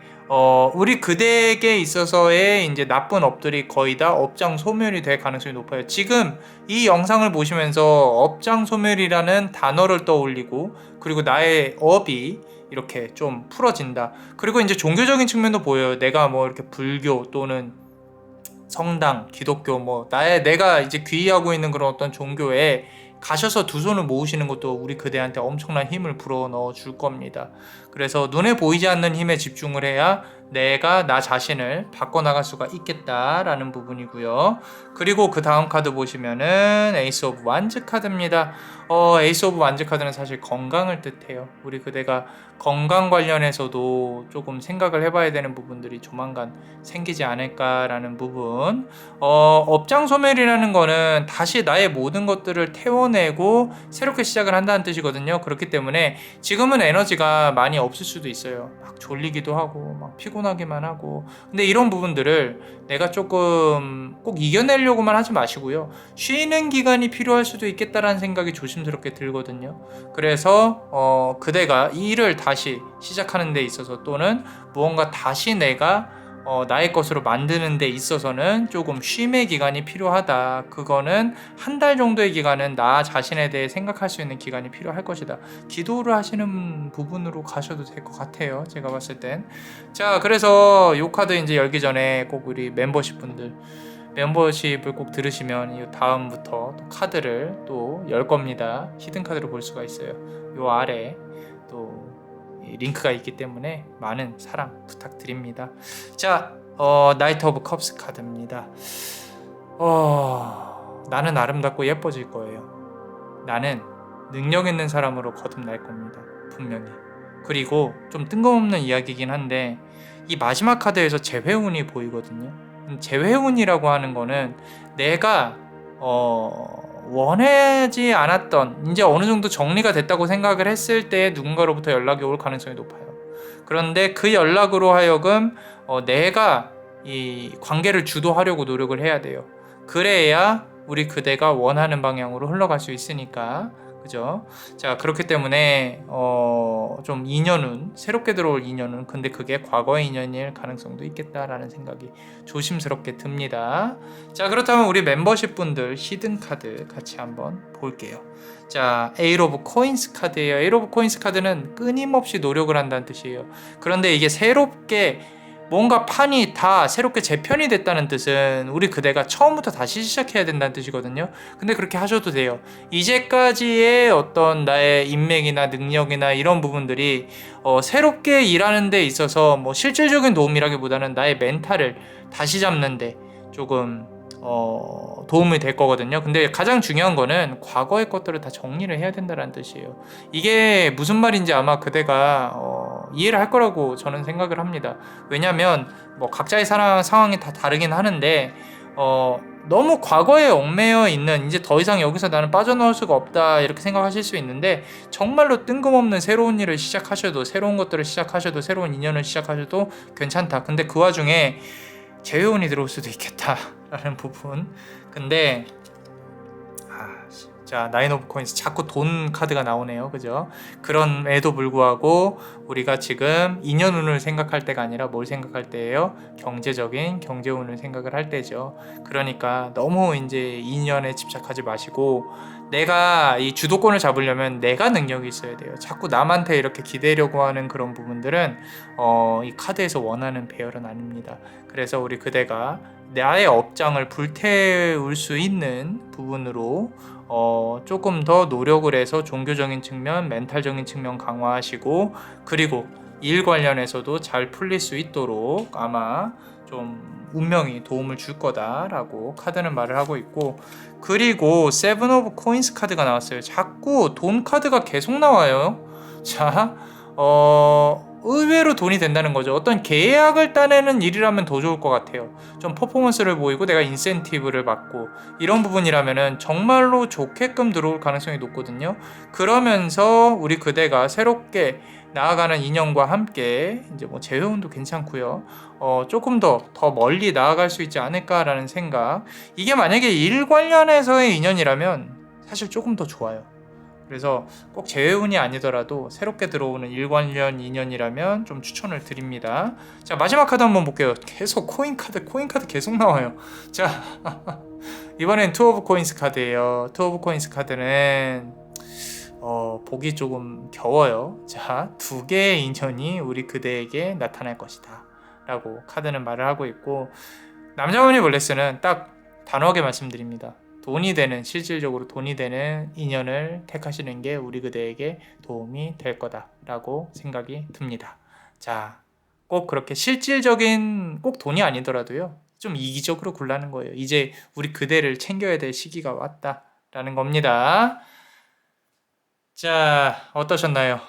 우리 그대에게 있어서의 이제 나쁜 업들이 거의 다 업장 소멸이 될 가능성이 높아요. 지금 이 영상을 보시면서 업장 소멸이라는 단어를 떠올리고, 그리고 나의 업이 이렇게 좀 풀어진다. 그리고 이제 종교적인 측면도 보여요. 내가 뭐 이렇게 불교 또는 성당, 기독교, 뭐 내가 이제 귀의하고 있는 그런 어떤 종교에 가셔서 두 손을 모으시는 것도 우리 그대한테 엄청난 힘을 불어넣어 줄 겁니다. 그래서 눈에 보이지 않는 힘에 집중을 해야 내가 나 자신을 바꿔나갈 수가 있겠다라는 부분이고요. 그리고 그 다음 카드 보시면은 에이스 오브 완즈 카드입니다. 에이스 오브 완즈 카드는 사실 건강을 뜻해요. 우리 그대가 건강 관련해서도 조금 생각을 해봐야 되는 부분들이 조만간 생기지 않을까라는 부분. 업장 소멸이라는 거는 다시 나의 모든 것들을 태워내고 새롭게 시작을 한다는 뜻이거든요. 그렇기 때문에 지금은 에너지가 많이 없을 수도 있어요. 막 졸리기도 하고 막 피곤하기만 하고. 근데 이런 부분들을 내가 조금 꼭 이겨내려고만 하지 마시고요. 쉬는 기간이 필요할 수도 있겠다라는 생각이 조심스럽게 들거든요. 그래서 그대가 이 일을 다시 시작하는 데 있어서, 또는 무언가 다시 내가 나의 것으로 만드는 데 있어서는 조금 쉼의 기간이 필요하다. 그거는 한 달 정도의 기간은 나 자신에 대해 생각할 수 있는 기간이 필요할 것이다. 기도를 하시는 부분으로 가셔도 될 것 같아요. 제가 봤을 땐. 자, 그래서 이 카드 이제 열기 전에 꼭 우리 멤버십 분들, 멤버십을 꼭 들으시면 이 다음부터 또 카드를 또 열 겁니다. 히든 카드로 볼 수가 있어요. 요 아래 또 링크가 있기 때문에 많은 사랑 부탁드립니다. 자, 나이트 오브 컵스 카드입니다. 나는 아름답고 예뻐질 거예요. 나는 능력 있는 사람으로 거듭날 겁니다. 분명히. 그리고 좀 뜬금없는 이야기이긴 한데, 이 마지막 카드에서 재회운이 보이거든요. 재회운이라고 하는 거는 내가 원하지 않았던, 이제 어느 정도 정리가 됐다고 생각을 했을 때 누군가로부터 연락이 올 가능성이 높아요. 그런데 그 연락으로 하여금 내가 이 관계를 주도하려고 노력을 해야 돼요. 그래야 우리 그대가 원하는 방향으로 흘러갈 수 있으니까. 그죠? 자, 그렇기 때문에 좀 인연은, 새롭게 들어올 인연은, 근데 그게 과거의 인연일 가능성도 있겠다라는 생각이 조심스럽게 듭니다. 자, 그렇다면 우리 멤버십 분들 히든 카드 같이 한번 볼게요. 자, 에이트 오브 코인스 카드예요. 에이트 오브 코인스 카드는 끊임없이 노력을 한다는 뜻이에요. 그런데 이게 새롭게 뭔가 판이 다 새롭게 재편이 됐다는 뜻은 우리 그대가 처음부터 다시 시작해야 된다는 뜻이거든요. 근데 그렇게 하셔도 돼요. 이제까지의 어떤 나의 인맥이나 능력이나 이런 부분들이 새롭게 일하는 데 있어서 뭐 실질적인 도움이라기보다는 나의 멘탈을 다시 잡는데 조금 도움이 될 거거든요. 근데 가장 중요한 거는 과거의 것들을 다 정리를 해야 된다는 뜻이에요. 이게 무슨 말인지 아마 그대가 이해를 할 거라고 저는 생각을 합니다. 왜냐면 뭐 각자의 상황이 다 다르긴 하는데 너무 과거에 얽매여 있는, 이제 더 이상 여기서 나는 빠져나올 수가 없다 이렇게 생각하실 수 있는데, 정말로 뜬금없는 새로운 일을 시작하셔도, 새로운 것들을 시작하셔도, 새로운 인연을 시작하셔도 괜찮다. 근데 그 와중에 재회운이 들어올 수도 있겠다라는 부분. 근데 자, 나인 오브 코인스, 자꾸 돈 카드가 나오네요. 그죠? 그럼에도 불구하고 우리가 지금 인연운을 생각할 때가 아니라 뭘 생각할 때예요? 경제적인 경제운을 생각을 할 때죠. 그러니까 너무 이제 인연에 집착하지 마시고, 내가 이 주도권을 잡으려면 내가 능력이 있어야 돼요. 자꾸 남한테 이렇게 기대려고 하는 그런 부분들은 이 카드에서 원하는 배열은 아닙니다. 그래서 우리 그대가 나의 업장을 불태울 수 있는 부분으로 조금 더 노력을 해서 종교적인 측면, 멘탈적인 측면 강화하시고, 그리고 일 관련해서도 잘 풀릴 수 있도록 아마 좀 운명이 도움을 줄 거다라고 카드는 말을 하고 있고, 그리고 세븐 오브 코인스 카드가 나왔어요. 자꾸 돈 카드가 계속 나와요. 자, 의외로 돈이 된다는 거죠. 어떤 계약을 따내는 일이라면 더 좋을 것 같아요. 좀 퍼포먼스를 보이고 내가 인센티브를 받고 이런 부분이라면은 정말로 좋게끔 들어올 가능성이 높거든요. 그러면서 우리 그대가 새롭게 나아가는 인연과 함께 이제 뭐 재회운도 괜찮고요. 조금 더 멀리 나아갈 수 있지 않을까라는 생각. 이게 만약에 일 관련해서의 인연이라면 사실 조금 더 좋아요. 그래서 꼭 재회운이 아니더라도 새롭게 들어오는 일 관련 인연이라면 좀 추천을 드립니다. 자, 마지막 카드 한번 볼게요. 계속 코인 카드 계속 나와요. 자, 이번엔 투 오브 코인스 카드예요. 투 오브 코인스 카드는 보기 조금 겨워요. 자, 두 개의 인연이 우리 그대에게 나타날 것이다 라고 카드는 말을 하고 있고, 남자분이 블레스는 딱 단호하게 말씀드립니다. 돈이 되는, 실질적으로 돈이 되는 인연을 택하시는 게 우리 그대에게 도움이 될 거다라고 생각이 듭니다. 자, 꼭 그렇게 실질적인 꼭 돈이 아니더라도요, 좀 이기적으로 굴라는 거예요. 이제 우리 그대를 챙겨야 될 시기가 왔다라는 겁니다. 자, 어떠셨나요?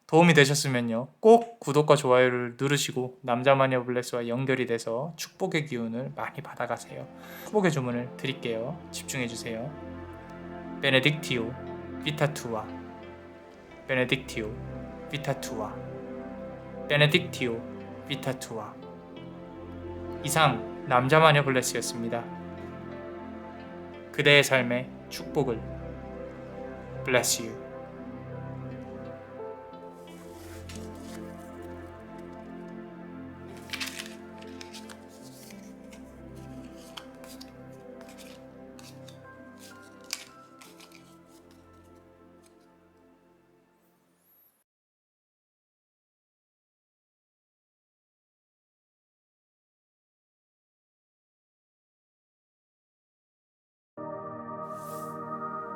도움이 되셨으면요, 꼭 구독과 좋아요를 누르시고 남자마녀 블레스와 연결이 돼서 축복의 기운을 많이 받아가세요. 축복의 주문을 드릴게요. 집중해주세요. 베네딕티오 비타투아, 베네딕티오 비타투아, 베네딕티오 비타투아. 이상 남자마녀 블레스였습니다. 그대의 삶에 축복을. Bless you.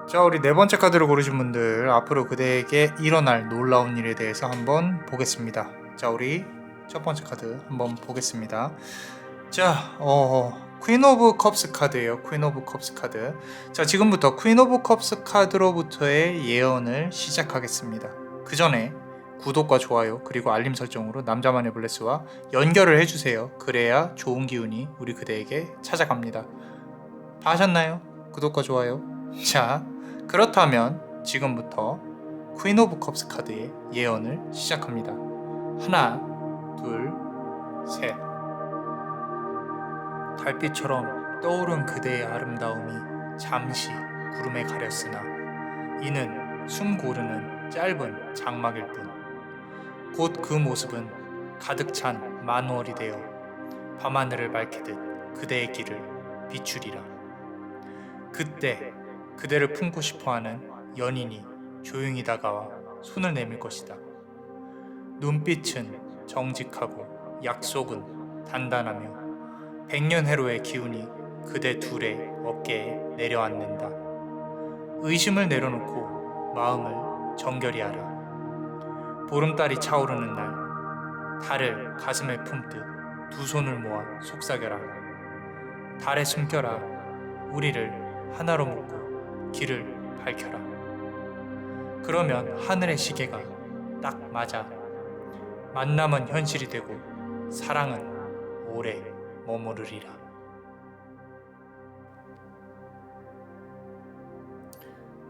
자, 우리 네 번째 카드를 고르신 분들, 앞으로 그대에게 일어날 놀라운 일에 대해서 한번 보겠습니다. 자, 우리 첫 번째 카드 한번 보겠습니다. 자, 퀸 오브 컵스 카드예요. 퀸 오브 컵스 카드. 자, 지금부터 퀸 오브 컵스 카드로부터의 예언을 시작하겠습니다. 그 전에 구독과 좋아요 그리고 알림 설정으로 남자만의 블레스와 연결을 해주세요. 그래야 좋은 기운이 우리 그대에게 찾아갑니다. 다 하셨나요? 구독과 좋아요. 자, 그렇다면 지금부터 퀸 오브 컵스 카드의 예언을 시작합니다. 하나, 둘, 셋. 달빛처럼 떠오른 그대의 아름다움이 잠시 구름에 가렸으나 이는 숨 고르는 짧은 장막일 뿐. 곧 그 모습은 가득 찬 만월이 되어 밤하늘을 밝히듯 그대의 길을 비추리라. 그때 그대를 품고 싶어하는 연인이 조용히 다가와 손을 내밀 것이다. 눈빛은 정직하고 약속은 단단하며 백년해로의 기운이 그대 둘의 어깨에 내려앉는다. 의심을 내려놓고 마음을 정결히 하라. 보름달이 차오르는 날 달을 가슴에 품듯 두 손을 모아 속삭여라. 달에 숨겨라. 우리를 하나로 묶고 길을 밝혀라. 그러면 하늘의 시계가 딱 맞아 만남은 현실이 되고 사랑은 오래 머무르리라.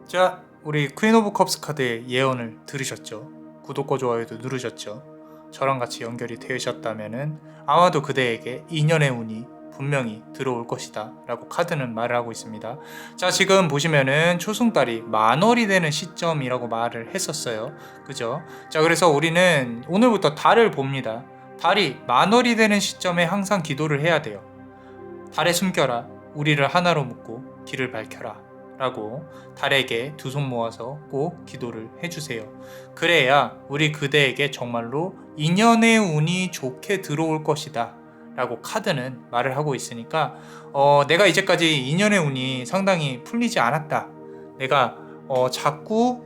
자, 우리 퀸 오브 컵스 카드의 예언을 들으셨죠? 구독과 좋아요도 누르셨죠? 저랑 같이 연결이 되셨다면 아마도 그대에게 인연의 운이 분명히 들어올 것이다 라고 카드는 말을 하고 있습니다. 자, 지금 보시면은 초승달이 만월이 되는 시점이라고 말을 했었어요. 그죠? 자, 그래서 우리는 오늘부터 달을 봅니다. 달이 만월이 되는 시점에 항상 기도를 해야 돼요. 달에 숨겨라. 우리를 하나로 묶고 길을 밝혀라 라고 달에게 두 손 모아서 꼭 기도를 해주세요. 그래야 우리 그대에게 정말로 인연의 운이 좋게 들어올 것이다 라고 카드는 말을 하고 있으니까 내가 이제까지 인연의 운이 상당히 풀리지 않았다, 내가 자꾸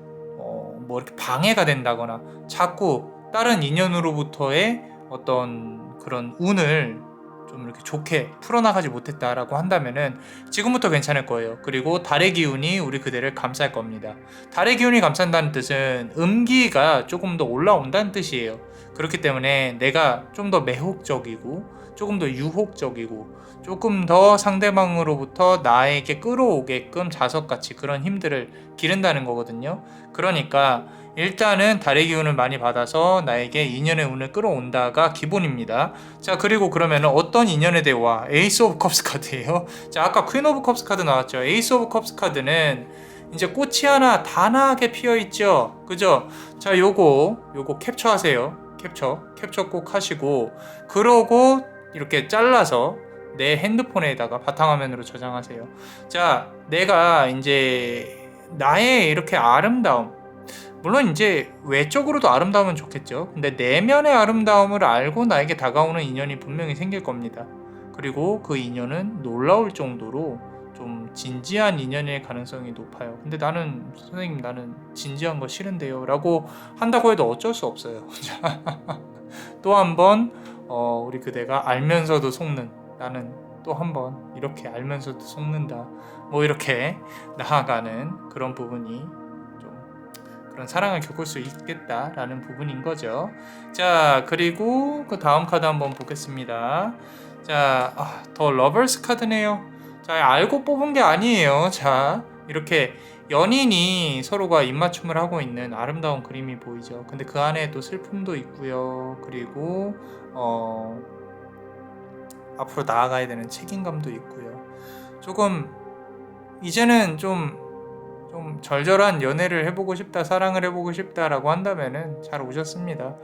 뭐 이렇게 방해가 된다거나 자꾸 다른 인연으로부터의 어떤 그런 운을 좀 이렇게 좋게 풀어나가지 못했다라고 한다면은 지금부터 괜찮을 거예요. 그리고 달의 기운이 우리 그대를 감쌀 겁니다. 달의 기운이 감싼다는 뜻은 음기가 조금 더 올라온다는 뜻이에요. 그렇기 때문에 내가 좀 더 매혹적이고 조금 더 유혹적이고 조금 더 상대방으로부터 나에게 끌어오게끔 자석같이 그런 힘들을 기른다는 거거든요. 그러니까 일단은 달의 기운을 많이 받아서 나에게 인연의 운을 끌어온다가 기본입니다. 자, 그리고 그러면 어떤 인연의 대화? 에이스 오브 컵스 카드예요. 자, 아까 퀸 오브 컵스 카드 나왔죠. 에이스 오브 컵스 카드는 이제 꽃이 하나 단아하게 피어 있죠. 그죠? 자, 요거 캡처하세요. 캡처 꼭 하시고, 그러고 이렇게 잘라서 내 핸드폰에다가 바탕화면으로 저장하세요. 자, 내가 이제 나의 이렇게 아름다움, 물론 이제 외적으로도 아름다우면 좋겠죠. 근데 내면의 아름다움을 알고 나에게 다가오는 인연이 분명히 생길 겁니다. 그리고 그 인연은 놀라울 정도로 좀 진지한 인연일 가능성이 높아요. 근데 나는 선생님 나는 진지한 거 싫은데요 라고 한다고 해도 어쩔 수 없어요. 또 한 번 우리 그대가 알면서도 속는, 나는 또 한 번 이렇게 알면서도 속는다, 뭐 이렇게 나아가는 그런 부분이, 그런 사랑을 겪을 수 있겠다라는 부분인 거죠. 자, 그리고 그 다음 카드 한번 보겠습니다. 자, 더 러버스 카드네요. 자, 알고 뽑은 게 아니에요. 자, 이렇게 연인이 서로가 입맞춤을 하고 있는 아름다운 그림이 보이죠. 근데 그 안에 또 슬픔도 있고요. 그리고 앞으로 나아가야 되는 책임감도 있고요. 조금 이제는 좀 절절한 연애를 해보고 싶다, 사랑을 해보고 싶다라고 한다면은 잘 오셨습니다.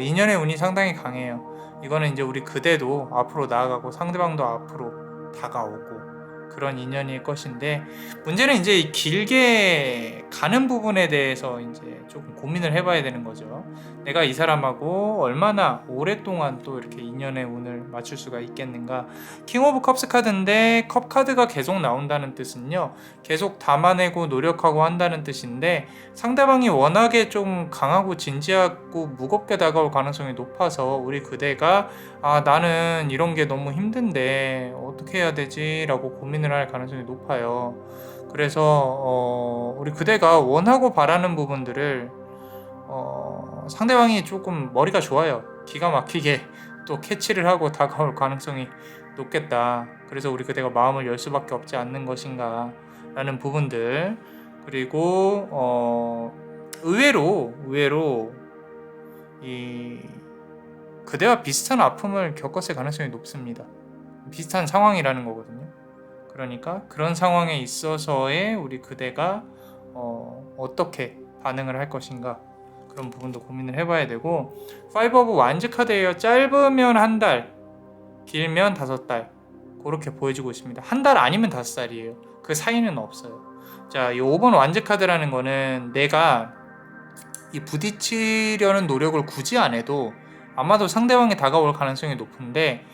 인연의 운이 상당히 강해요. 이거는 이제 우리 그대도 앞으로 나아가고 상대방도 앞으로 다가오고 그런 인연일 것인데, 문제는 이제 길게 가는 부분에 대해서 이제 조금 고민을 해봐야 되는 거죠. 내가 이 사람하고 얼마나 오랫동안 또 이렇게 인연의 운을 맞출 수가 있겠는가. 킹 오브 컵스 카드인데 컵 카드가 계속 나온다는 뜻은요, 계속 담아내고 노력하고 한다는 뜻인데, 상대방이 워낙에 좀 강하고 진지하고 무겁게 다가올 가능성이 높아서 우리 그대가 나는 이런 게 너무 힘든데 어떻게 해야 되지? 라고 고민을 할 가능성이 높아요. 그래서 우리 그대가 원하고 바라는 부분들을 상대방이 조금 머리가 좋아요. 기가 막히게 또 캐치를 하고 다가올 가능성이 높겠다. 그래서 우리 그대가 마음을 열 수밖에 없지 않는 것인가 라는 부분들. 그리고 의외로 이 그대와 비슷한 아픔을 겪었을 가능성이 높습니다. 비슷한 상황이라는 거거든요. 그러니까 그런 상황에 있어서의 우리 그대가 어떻게 반응을 할 것인가, 그런 부분도 고민을 해봐야 되고, 5 오브 완즈 카드예요. 짧으면 한 달, 길면 5달, 그렇게 보여주고 있습니다. 한 달 아니면 5달이에요. 그 사이는 없어요. 자, 이 5번 완즈 카드라는 거는 내가 이 부딪히려는 노력을 굳이 안 해도 아마도 상대방이 다가올 가능성이 높은데,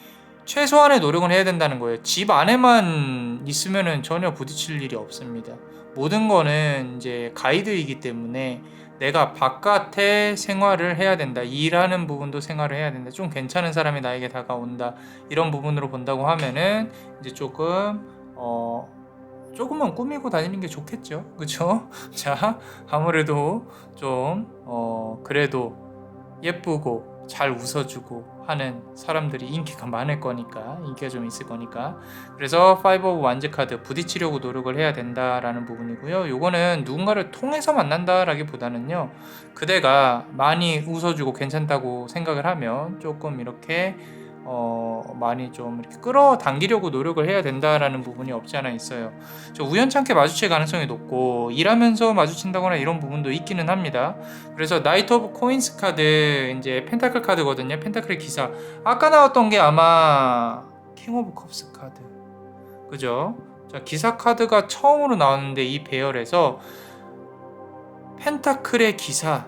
최소한의 노력은 해야 된다는 거예요. 집 안에만 있으면은 전혀 부딪힐 일이 없습니다. 모든 거는 이제 가이드이기 때문에 내가 바깥에 생활을 해야 된다. 일하는 부분도 생활을 해야 된다. 좀 괜찮은 사람이 나에게 다가온다. 이런 부분으로 본다고 하면은 이제 조금은 꾸미고 다니는 게 좋겠죠. 그쵸? 자, 아무래도 그래도 예쁘고 잘 웃어주고 하는 사람들이 인기가 많을 거니까, 인기가 좀 있을 거니까. 그래서 5 오브 완즈 카드, 부딪히려고 노력을 해야 된다라는 부분이고요. 요거는 누군가를 통해서 만난다라기보다는요, 그대가 많이 웃어주고 괜찮다고 생각을 하면 조금 이렇게 많이 좀 이렇게 끌어당기려고 노력을 해야 된다라는 부분이 없지 않아 있어요. 우연찮게 마주칠 가능성이 높고 일하면서 마주친다거나 이런 부분도 있기는 합니다. 그래서 나이트 오브 코인스 카드, 이제 펜타클 카드거든요. 펜타클의 기사. 아까 나왔던 게 아마 킹 오브 컵스 카드, 그죠? 자, 기사 카드가 처음으로 나왔는데 이 배열에서 펜타클의 기사는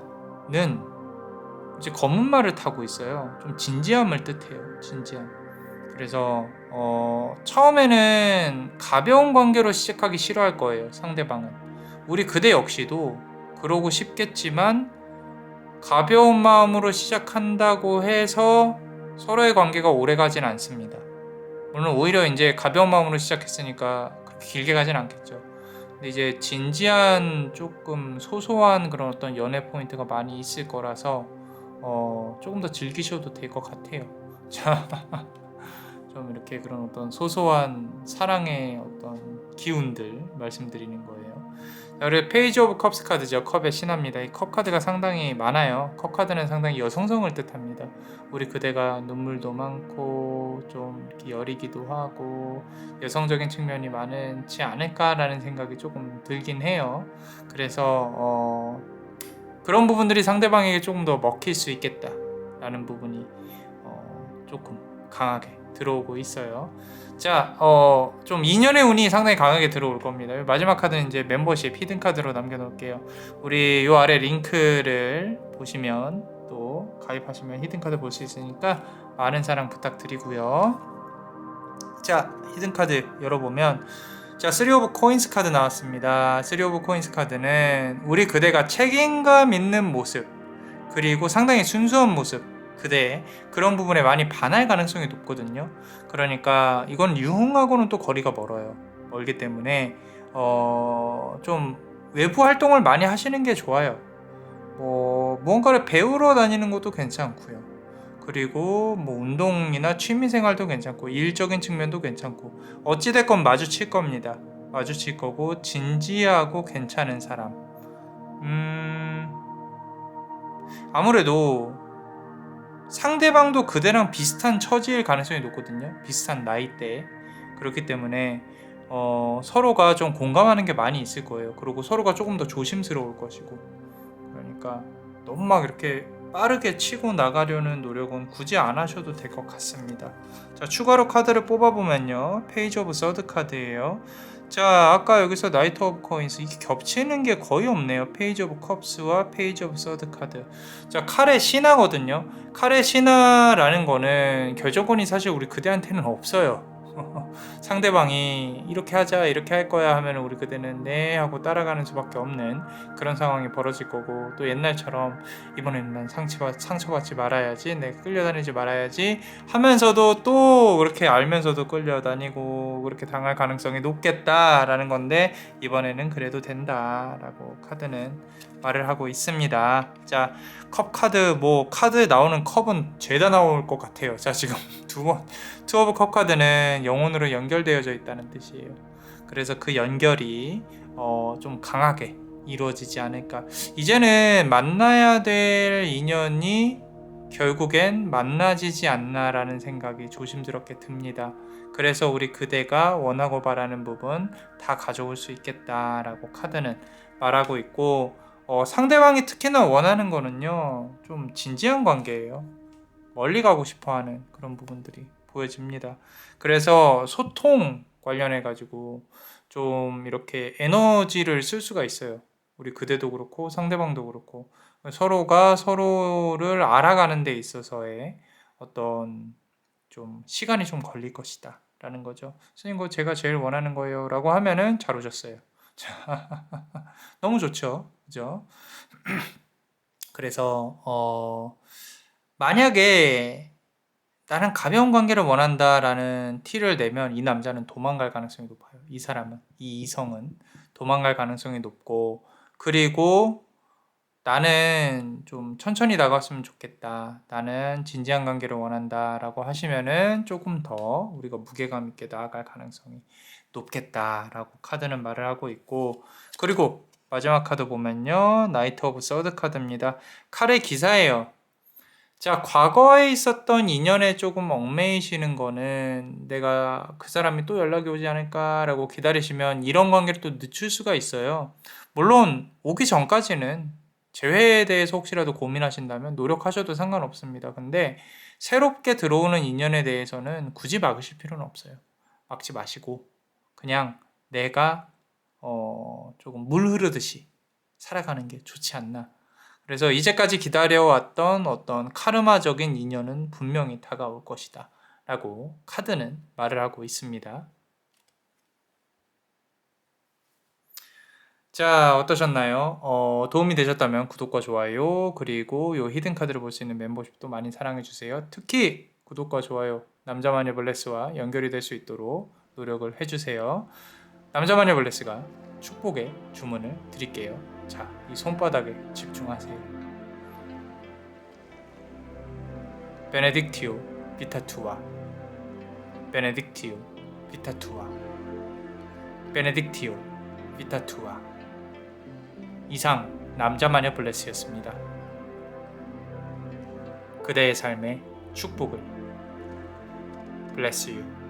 이제 검은 말을 타고 있어요. 좀 진지함을 뜻해요. 진지함. 그래서 처음에는 가벼운 관계로 시작하기 싫어할 거예요. 상대방은. 우리 그대 역시도 그러고 싶겠지만, 가벼운 마음으로 시작한다고 해서 서로의 관계가 오래 가진 않습니다. 물론 오히려 이제 가벼운 마음으로 시작했으니까 그렇게 길게 가진 않겠죠. 근데 이제 진지한 조금 소소한 그런 어떤 연애 포인트가 많이 있을 거라서 조금 더 즐기셔도 될 것 같아요. 자, 좀 이렇게 그런 어떤 소소한 사랑의 어떤 기운들 말씀드리는 거예요. 그리고 페이지 오브 컵스 카드죠. 컵의 신화입니다. 이 컵 카드가 상당히 많아요. 컵 카드는 상당히 여성성을 뜻합니다. 우리 그대가 눈물도 많고 좀 이렇게 여리기도 하고 여성적인 측면이 많지 않을까라는 생각이 조금 들긴 해요. 그래서 그런 부분들이 상대방에게 조금 더 먹힐 수 있겠다라는 부분이 조금 강하게 들어오고 있어요. 자, 좀 2년의 운이 상당히 강하게 들어올 겁니다. 마지막 카드는 이제 멤버십 히든 카드로 남겨놓을게요. 우리 요 아래 링크를 보시면 또 가입하시면 히든 카드 볼 수 있으니까 많은 사랑 부탁드리고요. 자, 히든 카드 열어보면 자, 3 오브 코인스 카드 나왔습니다. 3 오브 코인스 카드는 우리 그대가 책임감 있는 모습 그리고 상당히 순수한 모습 그대 그런 부분에 많이 반할 가능성이 높거든요. 그러니까 이건 유흥하고는 또 거리가 멀기 때문에 좀 외부 활동을 많이 하시는 게 좋아요. 무언가를 배우러 다니는 것도 괜찮고요. 그리고 운동이나 취미생활도 괜찮고 일적인 측면도 괜찮고 어찌됐건 마주칠 겁니다. 마주칠 거고 진지하고 괜찮은 사람. 아무래도 상대방도 그대랑 비슷한 처지일 가능성이 높거든요. 비슷한 나이대. 그렇기 때문에 서로가 좀 공감하는 게 많이 있을 거예요. 그리고 서로가 조금 더 조심스러울 것이고. 그러니까 너무 막 이렇게 빠르게 치고 나가려는 노력은 굳이 안 하셔도 될 것 같습니다. 자, 추가로 카드를 뽑아보면요. 페이지 오브 서드 카드예요. 자, 아까 여기서 나이트 오브 코인스 이게 겹치는 게 거의 없네요. 페이지 오브 컵스와 페이지 오브 서드 카드. 자, 칼의 신화거든요. 칼의 신화라는 거는 결정권이 사실 우리 그대한테는 없어요. 상대방이 이렇게 하자 이렇게 할 거야 하면 우리 그대는 네 하고 따라가는 수밖에 없는 그런 상황이 벌어질 거고 또 옛날처럼 이번에는 난 상처받지 말아야지 내가 끌려다니지 말아야지 하면서도 또 그렇게 알면서도 끌려다니고 그렇게 당할 가능성이 높겠다라는 건데 이번에는 그래도 된다라고 카드는 말을 하고 있습니다. 자, 컵 카드 카드 나오는 컵은 죄다 나올 것 같아요. 자, 지금 투 오브 컵 카드는 영혼으로 연결되어져 있다는 뜻이에요. 그래서 그 연결이 좀 강하게 이루어지지 않을까. 이제는 만나야 될 인연이 결국엔 만나지지 않나라는 생각이 조심스럽게 듭니다. 그래서 우리 그대가 원하고 바라는 부분 다 가져올 수 있겠다라고 카드는 말하고 있고 상대방이 특히나 원하는 거는요 좀 진지한 관계예요. 멀리 가고 싶어하는 그런 부분들이 보여집니다. 그래서 소통 관련해 가지고 좀 이렇게 에너지를 쓸 수가 있어요. 우리 그대도 그렇고 상대방도 그렇고 서로가 서로를 알아가는 데 있어서의 어떤 좀 시간이 좀 걸릴 것이다 라는 거죠. 선생님 그거 제가 제일 원하는 거예요 라고 하면은 잘 오셨어요. 너무 좋죠. 그죠? 그래서 만약에 나는 가벼운 관계를 원한다라는 티를 내면 이 남자는 도망갈 가능성이 높아요. 이 사람은, 이 이성은 도망갈 가능성이 높고 그리고 나는 좀 천천히 나갔으면 좋겠다. 나는 진지한 관계를 원한다 라고 하시면은 조금 더 우리가 무게감 있게 나아갈 가능성이 높겠다라고 카드는 말을 하고 있고 그리고 마지막 카드 보면요. 나이트 오브 서드 카드입니다. 칼의 기사예요. 자, 과거에 있었던 인연에 조금 얽매이시는 거는 내가 그 사람이 또 연락이 오지 않을까라고 기다리시면 이런 관계를 또 늦출 수가 있어요. 물론 오기 전까지는 재회에 대해서 혹시라도 고민하신다면 노력하셔도 상관없습니다. 근데 새롭게 들어오는 인연에 대해서는 굳이 막으실 필요는 없어요. 막지 마시고 그냥 내가 조금 물 흐르듯이 살아가는 게 좋지 않나. 그래서 이제까지 기다려왔던 어떤 카르마적인 인연은 분명히 다가올 것이다 라고 카드는 말을 하고 있습니다. 자, 어떠셨나요? 도움이 되셨다면 구독과 좋아요 그리고 요 히든 카드를 볼 수 있는 멤버십도 많이 사랑해주세요. 특히 구독과 좋아요 남자마녀 블레스와 연결이 될 수 있도록 노력을 해주세요. 남자마녀 블레스가 축복의 주문을 드릴게요. 자, 이 손바닥에 집중하세요. 베네딕티오 비타투아 베네딕티오 비타투아 베네딕티오 비타투아 이상 남자마녀 블레스였습니다. 그대의 삶에 축복을. Bless you.